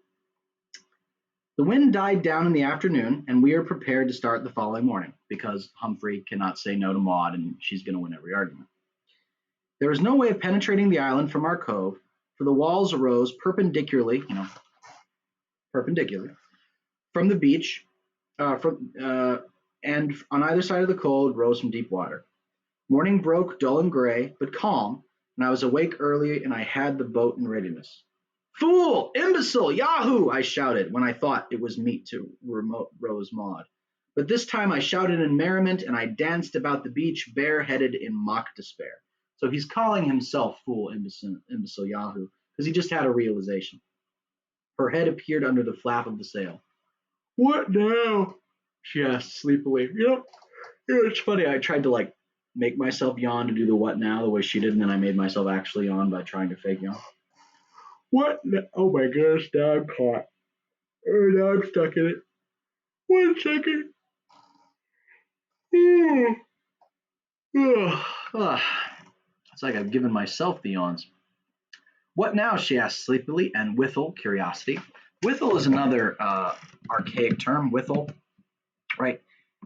The wind died down in the afternoon, and we are prepared to start the following morning because Humphrey cannot say no to Maud, and she's going to win every argument. There was no way of penetrating the island from our cove, for the walls arose perpendicularly from the beach, and on either side of the cove rose from deep water. Morning broke dull and gray, but calm, and I was awake early, and I had the boat in readiness. Fool! Imbecile! Yahoo! I shouted when I thought it was meet to rouse Maud. But this time I shouted in merriment, and I danced about the beach bareheaded in mock despair. So he's calling himself fool, imbecile Yahoo, because he just had a realization. Her head appeared under the flap of the sail. What now? She asked sleepily. It's funny. I tried to make myself yawn to do the what now the way she did, and then I made myself actually yawn by trying to fake yawn. What? Oh my gosh, now I'm caught. Oh, now I'm stuck in it. 1 second. It's like I've given myself the yawns. What now? She asked sleepily and withal curiosity. Withal is another archaic term. Withal, right?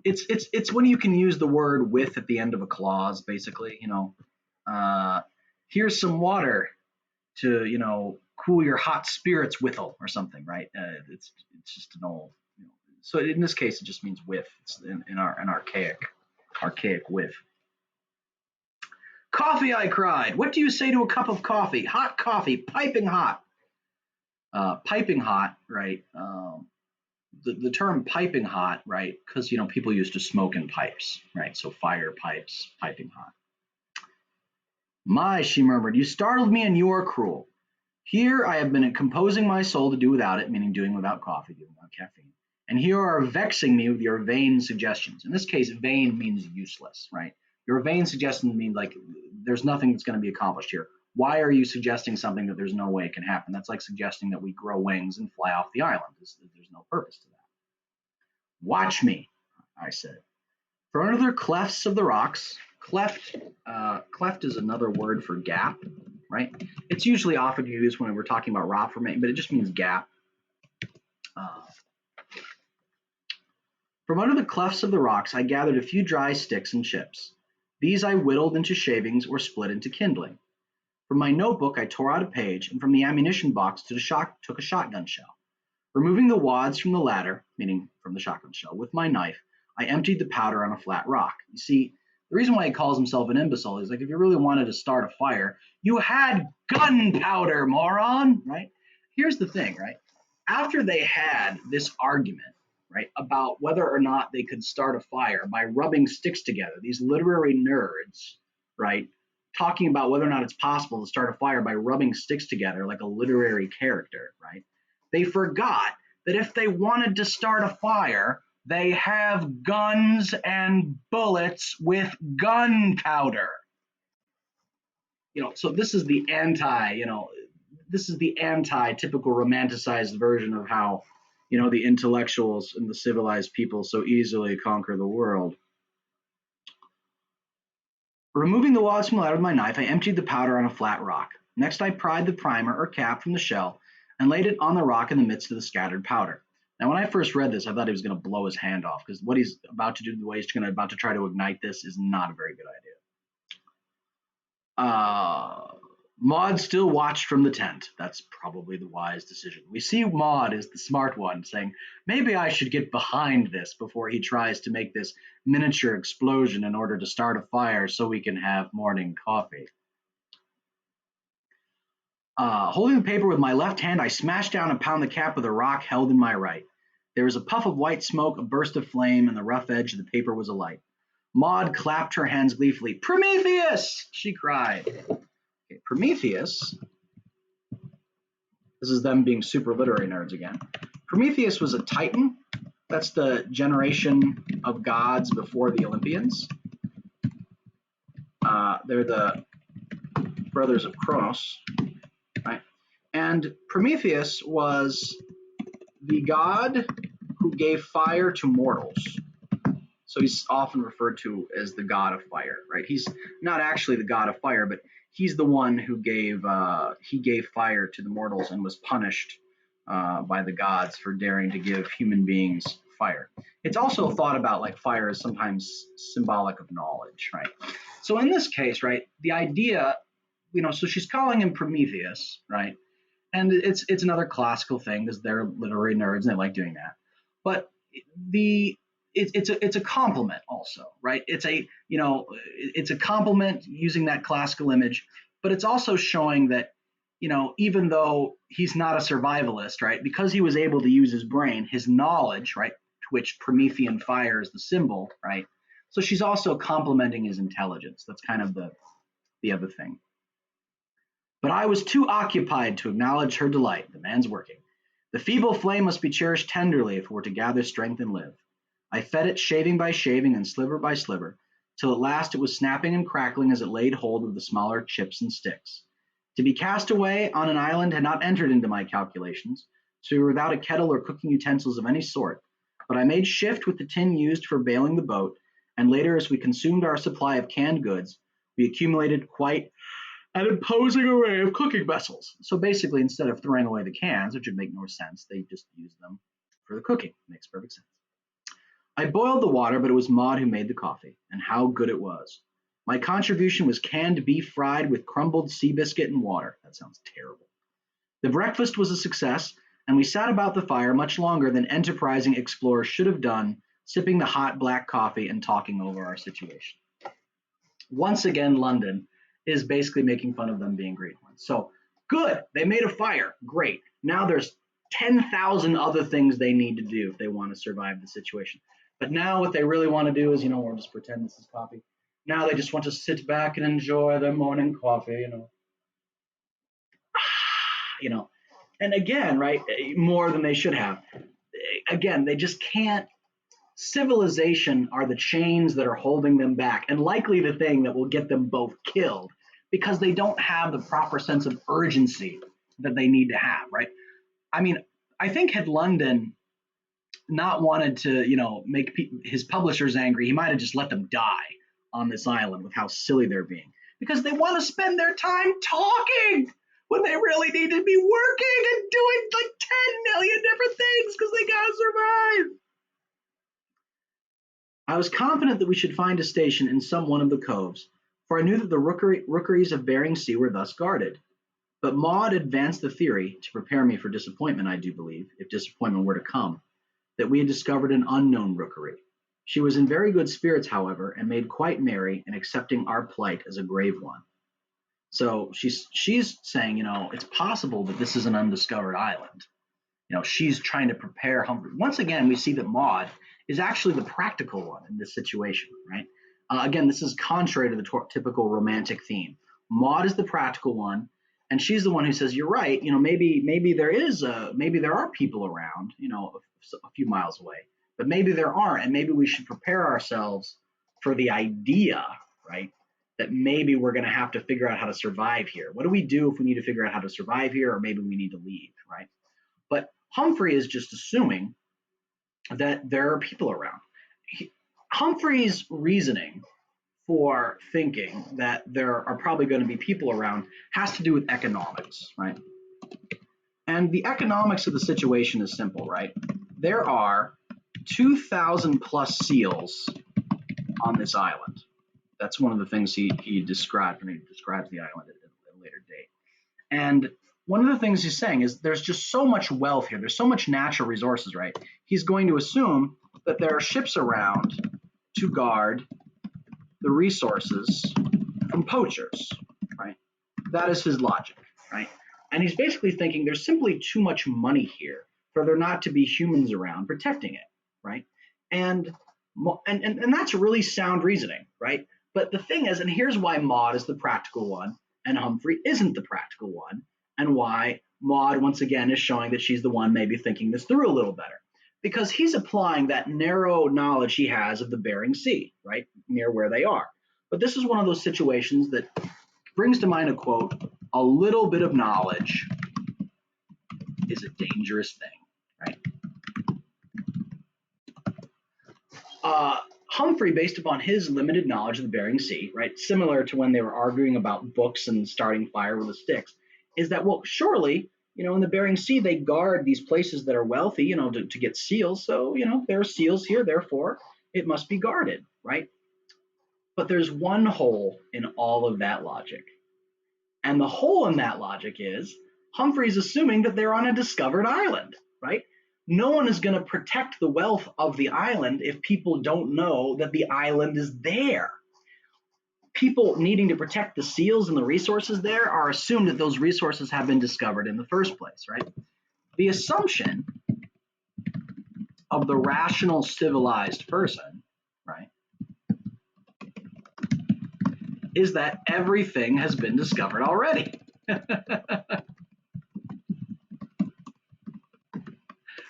It's when you can use the word with at the end of a clause, basically. Here's some water to cool your hot spirits withal or something, right? It's just an old. So in this case, it just means with. It's an archaic with. Coffee, I cried. What do you say to a cup of coffee? Hot coffee, piping hot. Piping hot, right? The term piping hot, right? Because people used to smoke in pipes, right? So fire pipes, piping hot. My, she murmured, you startled me and you are cruel. Here I have been composing my soul to do without it, meaning doing without coffee, doing without caffeine. And here are vexing me with your vain suggestions. In this case, vain means useless, right? Your vain suggestions mean there's nothing that's going to be accomplished here. Why are you suggesting something that there's no way it can happen? That's like suggesting that we grow wings and fly off the island. There's no purpose to that. Watch me, I said. From under the clefts of the rocks, cleft is another word for gap, right? It's usually often used when we're talking about rock formation, but it just means gap. From under the clefts of the rocks, I gathered a few dry sticks and chips. These I whittled into shavings or split into kindling. From my notebook, I tore out a page, and from the ammunition box took a shotgun shell. Removing the wads from the latter, meaning from the shotgun shell, with my knife, I emptied the powder on a flat rock. You see, the reason why he calls himself an imbecile is if you really wanted to start a fire, you had gunpowder, moron, right? Here's the thing, right? After they had this argument, right, about whether or not they could start a fire by rubbing sticks together, these literary nerds, right, talking about whether or not it's possible to start a fire by rubbing sticks together like a literary character, right? They forgot that if they wanted to start a fire, they have guns and bullets with gunpowder. So this is the typical romanticized version of how, the intellectuals and the civilized people so easily conquer the world. Removing the wads from the ladder with my knife, I emptied the powder on a flat rock. Next, I pried the primer or cap from the shell and laid it on the rock in the midst of the scattered powder. Now, when I first read this, I thought he was going to blow his hand off, because what he's about to do, the way he's about to try to ignite this, is not a very good idea. Maud still watched from the tent. That's probably the wise decision. We see Maud as the smart one, saying, maybe I should get behind this before he tries to make this miniature explosion in order to start a fire so we can have morning coffee. Holding the paper with my left hand, I smashed down and pounded the cap with a rock held in my right. There was a puff of white smoke, a burst of flame, and the rough edge of the paper was alight. Maud clapped her hands gleefully. Prometheus! She cried. Okay, Prometheus, this is them being super literary nerds again. Prometheus was a Titan. That's the generation of gods before the Olympians. They're the brothers of Kronos, right? And Prometheus was the god who gave fire to mortals. So he's often referred to as the god of fire, right? He's not actually the god of fire, but he's the one who gave fire to the mortals and was punished by the gods for daring to give human beings fire. It's also thought about like fire is sometimes symbolic of knowledge, right? So in this case, right, the idea, so she's calling him Prometheus, right? And it's another classical thing because they're literary nerds and they like doing that. But it's a compliment also, right? It's a compliment using that classical image, but it's also showing that, even though he's not a survivalist, right, because he was able to use his brain, his knowledge, right, to which Promethean fire is the symbol, right? So she's also complimenting his intelligence. That's kind of the other thing. But I was too occupied to acknowledge her delight. The man's working. The feeble flame must be cherished tenderly if we're to gather strength and live. I fed it shaving by shaving and sliver by sliver, till at last it was snapping and crackling as it laid hold of the smaller chips and sticks. To be cast away on an island had not entered into my calculations, so we were without a kettle or cooking utensils of any sort, but I made shift with the tin used for bailing the boat, and later as we consumed our supply of canned goods, we accumulated quite an imposing array of cooking vessels. So basically, instead of throwing away the cans, which would make no sense, they just use them for the cooking. Makes perfect sense. I boiled the water, but it was Maud who made the coffee, and how good it was. My contribution was canned beef fried with crumbled sea biscuit and water. That sounds terrible. The breakfast was a success, and we sat about the fire much longer than enterprising explorers should have done, sipping the hot black coffee and talking over our situation. Once again, London is basically making fun of them being great ones. So, good, they made a fire, great. Now there's 10,000 other things they need to do if they want to survive the situation. But now what they really want to do is, we'll just pretend this is coffee. Now they just want to sit back and enjoy their morning coffee, And again, right, more than they should have. Again, they just can't. Civilization are the chains that are holding them back, and likely the thing that will get them both killed, because they don't have the proper sense of urgency that they need to have, right? I mean, I think had London not wanted to, make his publishers angry, he might have just let them die on this island with how silly they're being, because they want to spend their time talking when they really need to be working and doing like 10 million different things because they gotta survive. I was confident that we should find a station in some one of the coves, for I knew that the rookeries of Bering Sea were thus guarded. But Maud advanced the theory, to prepare me for disappointment, I do believe, if disappointment were to come, that we had discovered an unknown rookery. She was in very good spirits, however, and made quite merry in accepting our plight as a grave one. So she's saying, it's possible that this is an undiscovered island. She's trying to prepare Humphrey. Once again, we see that Maud is actually the practical one in this situation, right? Again, this is contrary to the typical romantic theme. Maud is the practical one, And she's the one who says, "You're right. Maybe there are people around. A few miles away, but maybe there aren't, and maybe we should prepare ourselves for the idea, right? That maybe we're going to have to figure out how to survive here. What do we do if we need to figure out how to survive here, or maybe we need to leave, right?" But Humphrey is just assuming that there are people around. Humphrey's reasoning for thinking that there are probably going to be people around has to do with economics, right? And the economics of the situation is simple, right? There are 2,000 plus seals on this island. That's one of the things he described when he describes the island at a later date. And one of the things he's saying is there's just so much wealth here. There's so much natural resources, right? He's going to assume that there are ships around to guard the resources from poachers, right? That is his logic, right? And he's basically thinking there's simply too much money here for there not to be humans around protecting it, right? And that's really sound reasoning, right? But the thing is, and here's why Maud is the practical one and Humphrey isn't the practical one, and why Maud once again is showing that she's the one maybe thinking this through a little better. Because he's applying that narrow knowledge he has of the Bering Sea, right, near where they are. But this is one of those situations that brings to mind a quote, "A little bit of knowledge is a dangerous thing," right? Humphrey, based upon his limited knowledge of the Bering Sea, right, similar to when they were arguing about books and starting fire with the sticks, is that, well, surely, in the Bering Sea, they guard these places that are wealthy, to get seals. So, there are seals here, therefore, it must be guarded, right? But there's one hole in all of that logic. And the hole in that logic is Humphrey's assuming that they're on a discovered island, right? No one is going to protect the wealth of the island if people don't know that the island is there. People needing to protect the seals and the resources there are assumed that those resources have been discovered in the first place, right? The assumption of the rational, civilized person, right, is that everything has been discovered already.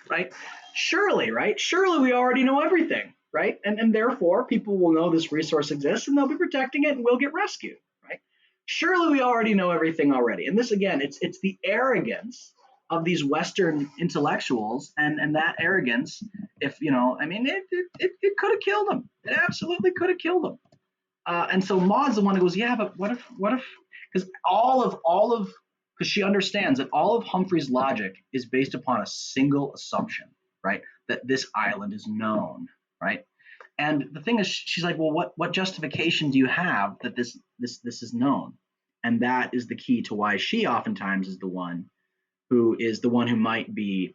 Right? Surely, right? Surely we already know everything, right? And therefore people will know this resource exists and they'll be protecting it and we'll get rescued, right? Surely we already know everything already. And this again, it's the arrogance of these Western intellectuals, and that arrogance, if it could have killed them. It absolutely could have killed them. And so Maud's the one who goes, yeah, but what if, because because she understands that all of Humphrey's logic is based upon a single assumption, right? That this island is known, right? And the thing is, she's like, well, what justification do you have that this is known? And that is the key to why she oftentimes is the one who might be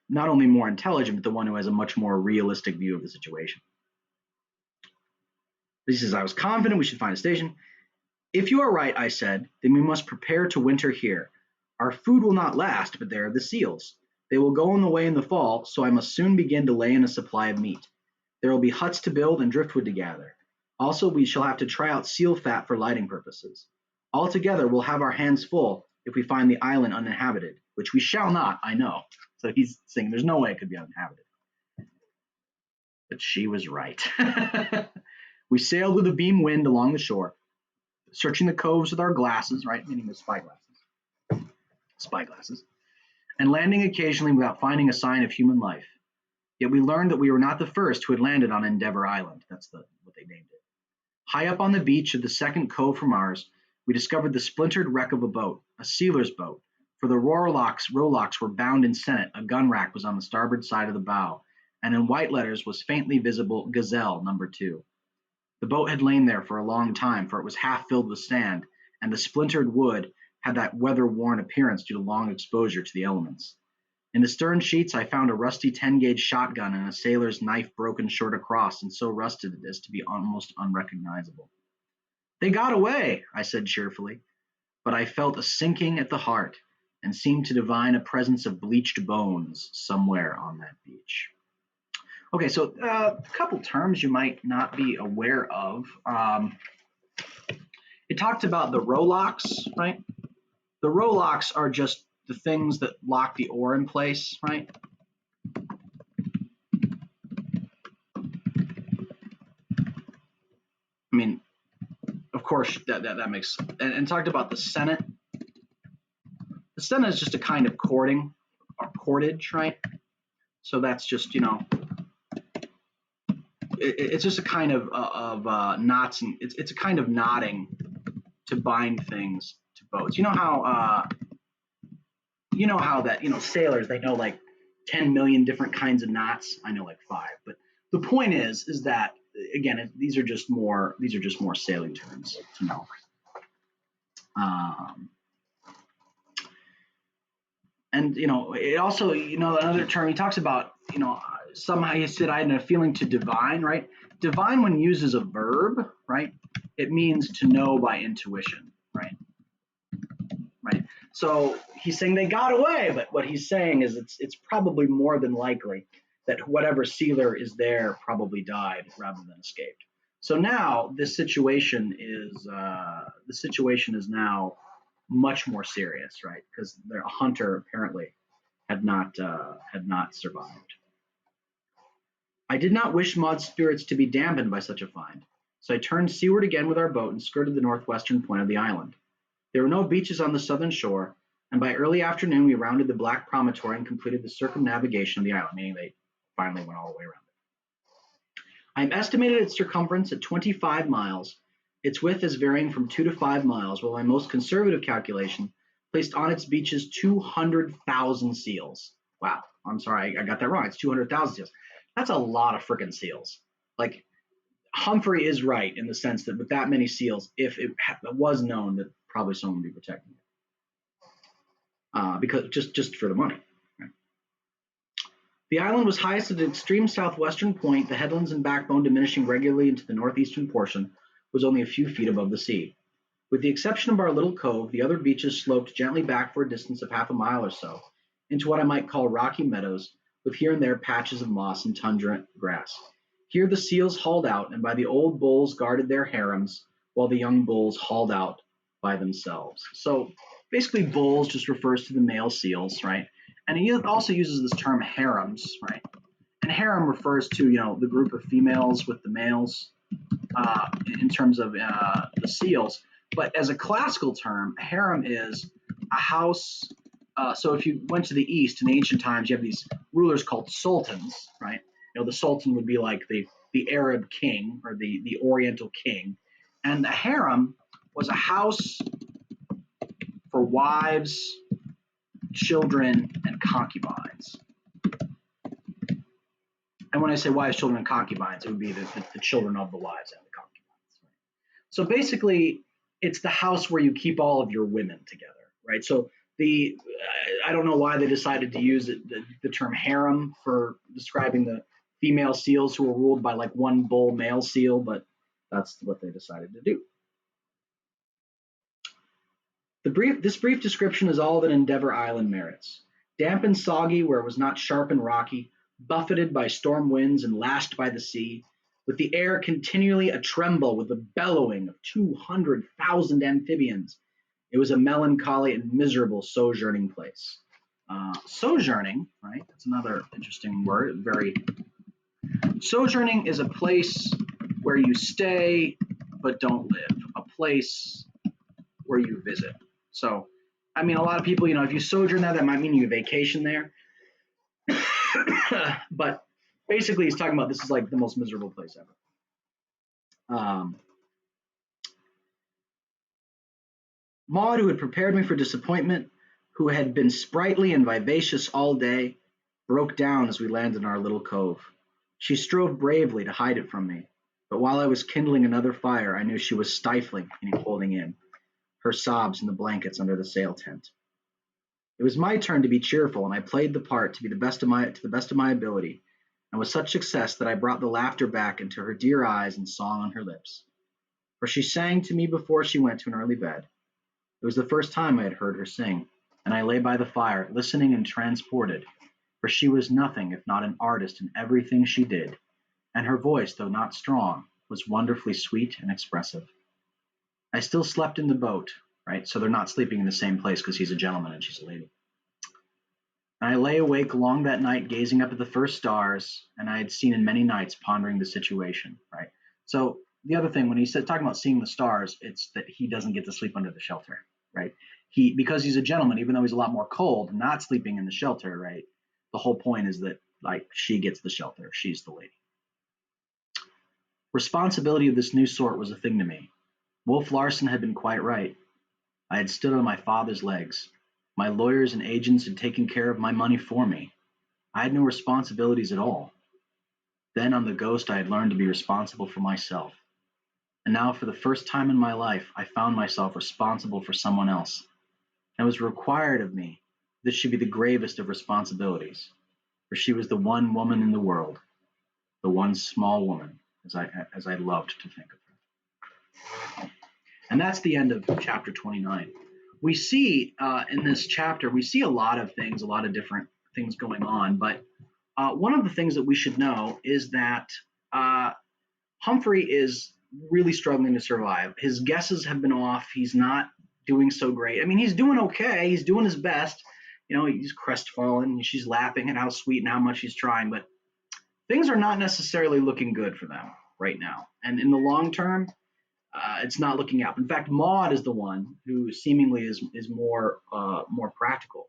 not only more intelligent, but the one who has a much more realistic view of the situation. He says, I was confident we should find a station. If you are right, I said, then we must prepare to winter here. Our food will not last, but there are the seals. They will go on the way in the fall, so I must soon begin to lay in a supply of meat. There will be huts to build and driftwood to gather. Also, we shall have to try out seal fat for lighting purposes. Altogether, we'll have our hands full if we find the island uninhabited, which we shall not, I know. So he's saying there's no way it could be uninhabited. But she was right. We sailed with a beam wind along the shore, searching the coves with our glasses, right, meaning the spy glasses, and landing occasionally without finding a sign of human life. Yet we learned that we were not the first who had landed on Endeavour Island. That's what they named it. High up on the beach of the second cove from ours, we discovered the splintered wreck of a boat, a sealer's boat, for the rowlocks were bound in sennit. A gun rack was on the starboard side of the bow, and in white letters was faintly visible Gazelle No. 2. The boat had lain there for a long time, for it was half filled with sand, and the splintered wood had that weather-worn appearance due to long exposure to the elements. In the stern sheets I found a rusty 10-gauge shotgun and a sailor's knife broken short across and so rusted as to be almost unrecognizable. They got away, I said cheerfully, but I felt a sinking at the heart and seemed to divine a presence of bleached bones somewhere on that beach. Okay, so a couple terms you might not be aware of. It talked about the rowlocks, right? The The rowlocks are just the things that lock the oar in place, right? I mean, of course, that makes and talked about the Senate. The Senate is just a kind of cording or cordage, right? So that's just it's just a kind of knots, and it's a kind of knotting to bind things to boats. You know how that sailors, they know like 10 million different kinds of knots. I know like five, but the point is that again, these are just more sailing terms to know. Um, and it also another term he talks about, somehow he said I had a feeling to divine, right? Divine, when used as a verb, right, it means to know by intuition, right? So he's saying they got away, but what he's saying is it's probably more than likely that whatever sealer is there probably died rather than escaped. So now this situation is now much more serious, right? Because a hunter apparently had not survived. I did not wish Maud's spirits to be dampened by such a find, so I turned seaward again with our boat and skirted the northwestern point of the island. There were no beaches on the southern shore, and by early afternoon we rounded the black promontory and completed the circumnavigation of the island, meaning they finally went all the way around it. I have estimated its circumference at 25 miles, its width is varying from 2 to 5 miles, while my most conservative calculation placed on its beaches 200,000 seals. Wow, I'm sorry, I got that wrong. It's 200,000 seals. That's a lot of freaking seals. Like, Humphrey is right in the sense that with that many seals, if it was known that probably someone would be protecting it, because just for the money. Right? The island was highest at the extreme southwestern point, the headlands and backbone diminishing regularly into the northeastern portion, was only a few feet above the sea. With the exception of our little cove, the other beaches sloped gently back for a distance of half a mile or so, into what I might call rocky meadows, with here and there patches of moss and tundra grass. Here the seals hauled out, and by the old bulls guarded their harems, while the young bulls hauled out by themselves. So basically, bulls just refers to the male seals, right? And he also uses this term harems, right? And harem refers to the group of females with the males in terms of the seals. But as a classical term, harem is a house. So if you went to the East in ancient times, you have these rulers called sultans, right? The sultan would be like the Arab king or the Oriental king. And the harem was a house for wives, children, and concubines. And when I say wives, children, and concubines, it would be the children of the wives and the concubines. Right? So basically, it's the house where you keep all of your women together, right? So I don't know why they decided to use the term harem for describing the female seals who were ruled by like one bull male seal, but that's what they decided to do. This brief description is all that Endeavor Island merits. Damp and soggy where it was not sharp and rocky, buffeted by storm winds and lashed by the sea, with the air continually a-tremble with the bellowing of 200,000 amphibians, it was a melancholy and miserable sojourning place. Sojourning, right? That's another interesting word. Sojourning is a place where you stay but don't live, a place where you visit. So, I mean, a lot of people, if you sojourn there, that might mean you vacation there. But basically, he's talking about this is like the most miserable place ever. Maud, who had prepared me for disappointment, who had been sprightly and vivacious all day, broke down as we landed in our little cove. She strove bravely to hide it from me, but while I was kindling another fire, I knew she was stifling and holding in her sobs in the blankets under the sail tent. It was my turn to be cheerful, and I played the part to the best of my ability, and with such success that I brought the laughter back into her dear eyes and song on her lips. For she sang to me before she went to an early bed. It was the first time I had heard her sing, and I lay by the fire, listening and transported, for she was nothing if not an artist in everything she did, and her voice, though not strong, was wonderfully sweet and expressive. I still slept in the boat, right? So they're not sleeping in the same place because he's a gentleman and she's a lady. And I lay awake long that night, gazing up at the first stars, and I had seen in many nights, pondering the situation, right? So the other thing, when he said talking about seeing the stars, it's that he doesn't get to sleep under the shelter, right? He because he's a gentleman, even though he's a lot more cold, not sleeping in the shelter, right? The whole point is that like she gets the shelter, she's the lady. Responsibility of this new sort was a thing to me. Wolf Larsen had been quite right. I had stood on my father's legs. My lawyers and agents had taken care of my money for me. I had no responsibilities at all. Then on the Ghost, I had learned to be responsible for myself. And now, for the first time in my life, I found myself responsible for someone else. And it was required of me. This should be the gravest of responsibilities, for she was the one woman in the world, the one small woman, as I loved to think of her. And that's the end of chapter 29. We see in this chapter, we see a lot of things, a lot of different things going on. But one of the things that we should know is that Humphrey is really struggling to survive. His guesses have been off. He's not doing so great. I mean, he's doing okay. He's doing his best. You know, he's crestfallen. She's laughing at how sweet and how much he's trying. But things are not necessarily looking good for them right now. And in the long term, it's not looking up. In fact, Maud is the one who seemingly is more practical,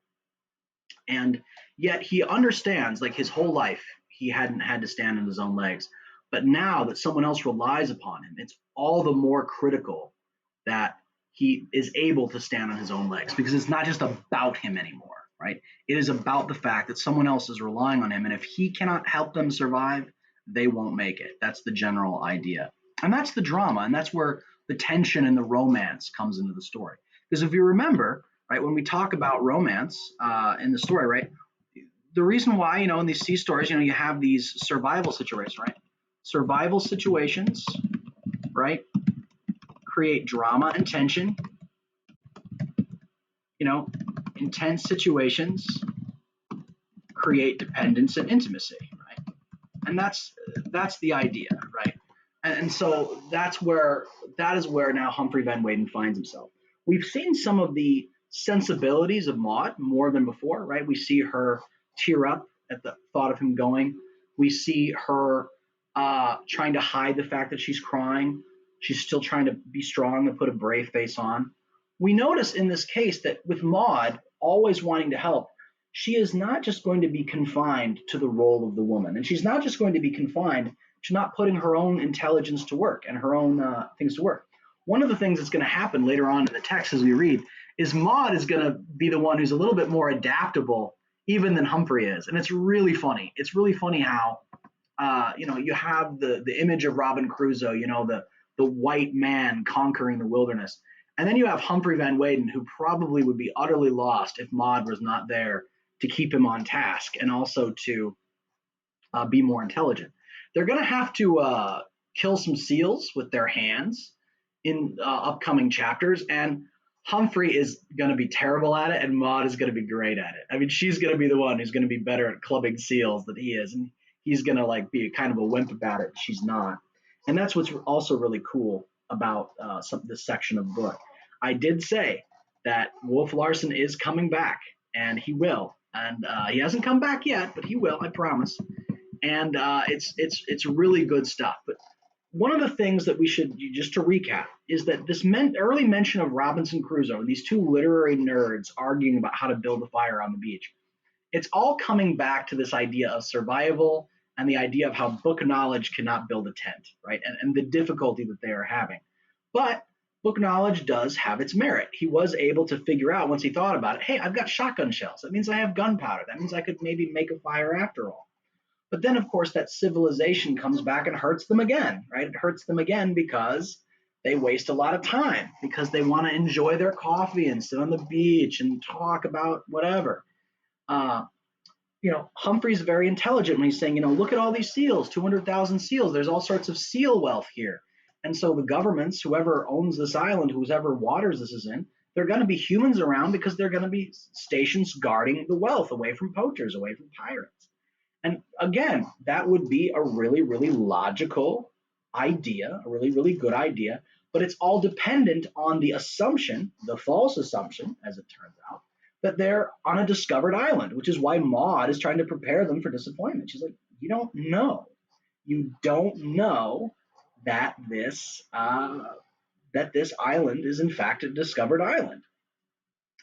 and yet he understands. Like his whole life, he hadn't had to stand on his own legs, but now that someone else relies upon him, it's all the more critical that he is able to stand on his own legs because it's not just about him anymore, right? It is about the fact that someone else is relying on him, and if he cannot help them survive, they won't make it. That's the general idea. And that's the drama, and that's where the tension and the romance comes into the story. Because if you remember, right, when we talk about romance in the story, right, the reason why, in these sea stories, you have these survival situations, right? Survival situations, right, create drama and tension. Intense situations create dependence and intimacy, right? And that's the idea, right? And so that is where now Humphrey Van Weyden finds himself. We've seen some of the sensibilities of Maud more than before, right? We see her tear up at the thought of him going. We see her trying to hide the fact that she's crying. She's still trying to be strong and put a brave face on. We notice in this case that with Maud always wanting to help, she is not just going to be confined to the role of the woman, and she's not just going to be confined to not putting her own intelligence to work and her own things to work. One of the things that's going to happen later on in the text as we read is Maud is going to be the one who's a little bit more adaptable even than Humphrey is. And it's really funny. It's really funny how, you have the image of Robinson Crusoe, the white man conquering the wilderness. And then you have Humphrey Van Weyden, who probably would be utterly lost if Maud was not there to keep him on task and also to be more intelligent. They're going to have to kill some seals with their hands in upcoming chapters, and Humphrey is going to be terrible at it, and Maud is going to be great at it. I mean, she's going to be the one who's going to be better at clubbing seals than he is, and he's going to be kind of a wimp about it. She's not, and that's what's also really cool about this section of the book. I did say that Wolf Larsen is coming back, and he will, and he hasn't come back yet, but he will, I promise. And it's really good stuff. But one of the things that we should, just to recap, is that this early mention of Robinson Crusoe, these two literary nerds arguing about how to build a fire on the beach, it's all coming back to this idea of survival and the idea of how book knowledge cannot build a tent, right? And the difficulty that they are having. But book knowledge does have its merit. He was able to figure out, once he thought about it, hey, I've got shotgun shells. That means I have gunpowder. That means I could maybe make a fire after all. But then, of course, that civilization comes back and hurts them again, right? It hurts them again because they waste a lot of time, because they want to enjoy their coffee and sit on the beach and talk about whatever. Humphrey's very intelligent when he's saying, look at all these seals, 200,000 seals. There's all sorts of seal wealth here. And so the governments, whoever owns this island, whoever waters this is in, they're going to be humans around because they're going to be stations guarding the wealth away from poachers, away from pirates. And again, that would be a really, really logical idea, a really, really good idea But it's all dependent on the assumption, the false assumption, as it turns out, that they're on a discovered island, which is why Maud is trying to prepare them for disappointment. She's like, you don't know. You don't know that this island is in fact a discovered island.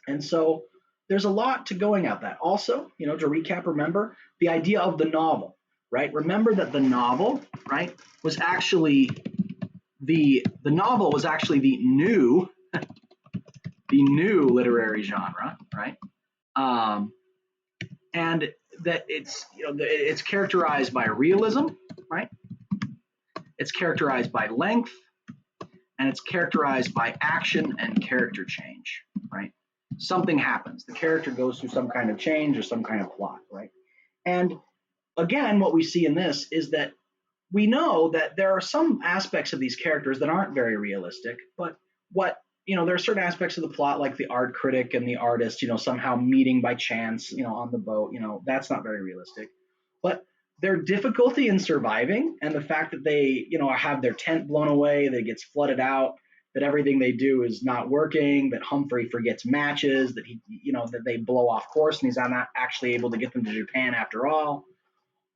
And so there's a lot to going at that. Also, to recap, remember the idea of the novel, right? Remember that the novel, right, was actually the novel was actually the new literary genre, right? Um, and that it's characterized by realism, right? It's characterized by length, and it's characterized by action and character change, right? Something happens. The character goes through some kind of change or some kind of plot, right? And again, what we see in this is that we know that there are some aspects of these characters that aren't very realistic, but there are certain aspects of the plot, like the art critic and the artist, somehow meeting by chance, on the boat, that's not very realistic. But their difficulty in surviving and the fact that they, have their tent blown away, that it gets flooded out, that everything they do is not working, that Humphrey forgets matches, that that they blow off course and he's not actually able to get them to Japan after all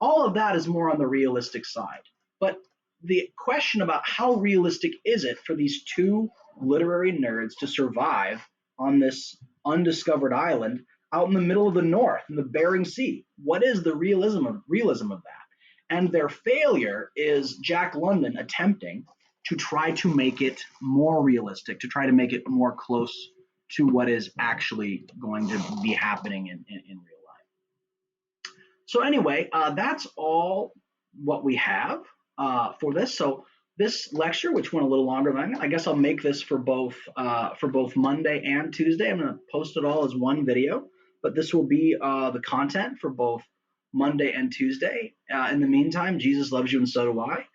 of that is more on the realistic side. But the question about how realistic is it for these two literary nerds to survive on this undiscovered island out in the middle of the North in the Bering Sea? What is the realism of that? And their failure is Jack London attempting to try to make it more realistic, to try to make it more close to what is actually going to be happening in real life. So anyway, that's all what we have for this. So this lecture, which went a little longer than I guess I'll make this for both Monday and Tuesday. I'm going to post it all as one video, but this will be the content for both Monday and Tuesday. In the meantime, Jesus loves you and so do I.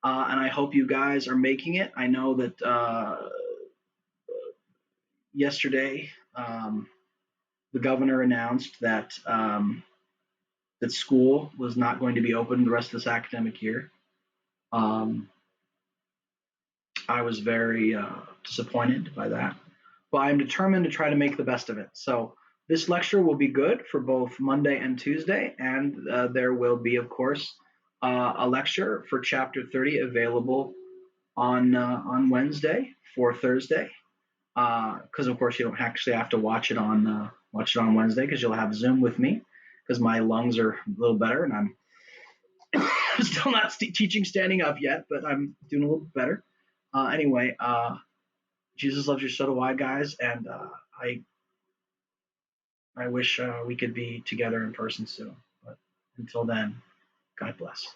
And I hope you guys are making it. I know that yesterday the governor announced that that school was not going to be open the rest of this academic year. I was very disappointed by that, but I'm determined to try to make the best of it. So this lecture will be good for both Monday and Tuesday, and there will be, of course, a lecture for Chapter 30 available on Wednesday for Thursday, because of course you don't actually have to watch it on Wednesday because you'll have Zoom with me because my lungs are a little better and I'm still not teaching standing up yet, but I'm doing a little bit better. Anyway, Jesus loves you, so do I, guys, and I wish we could be together in person soon. But until then, God bless.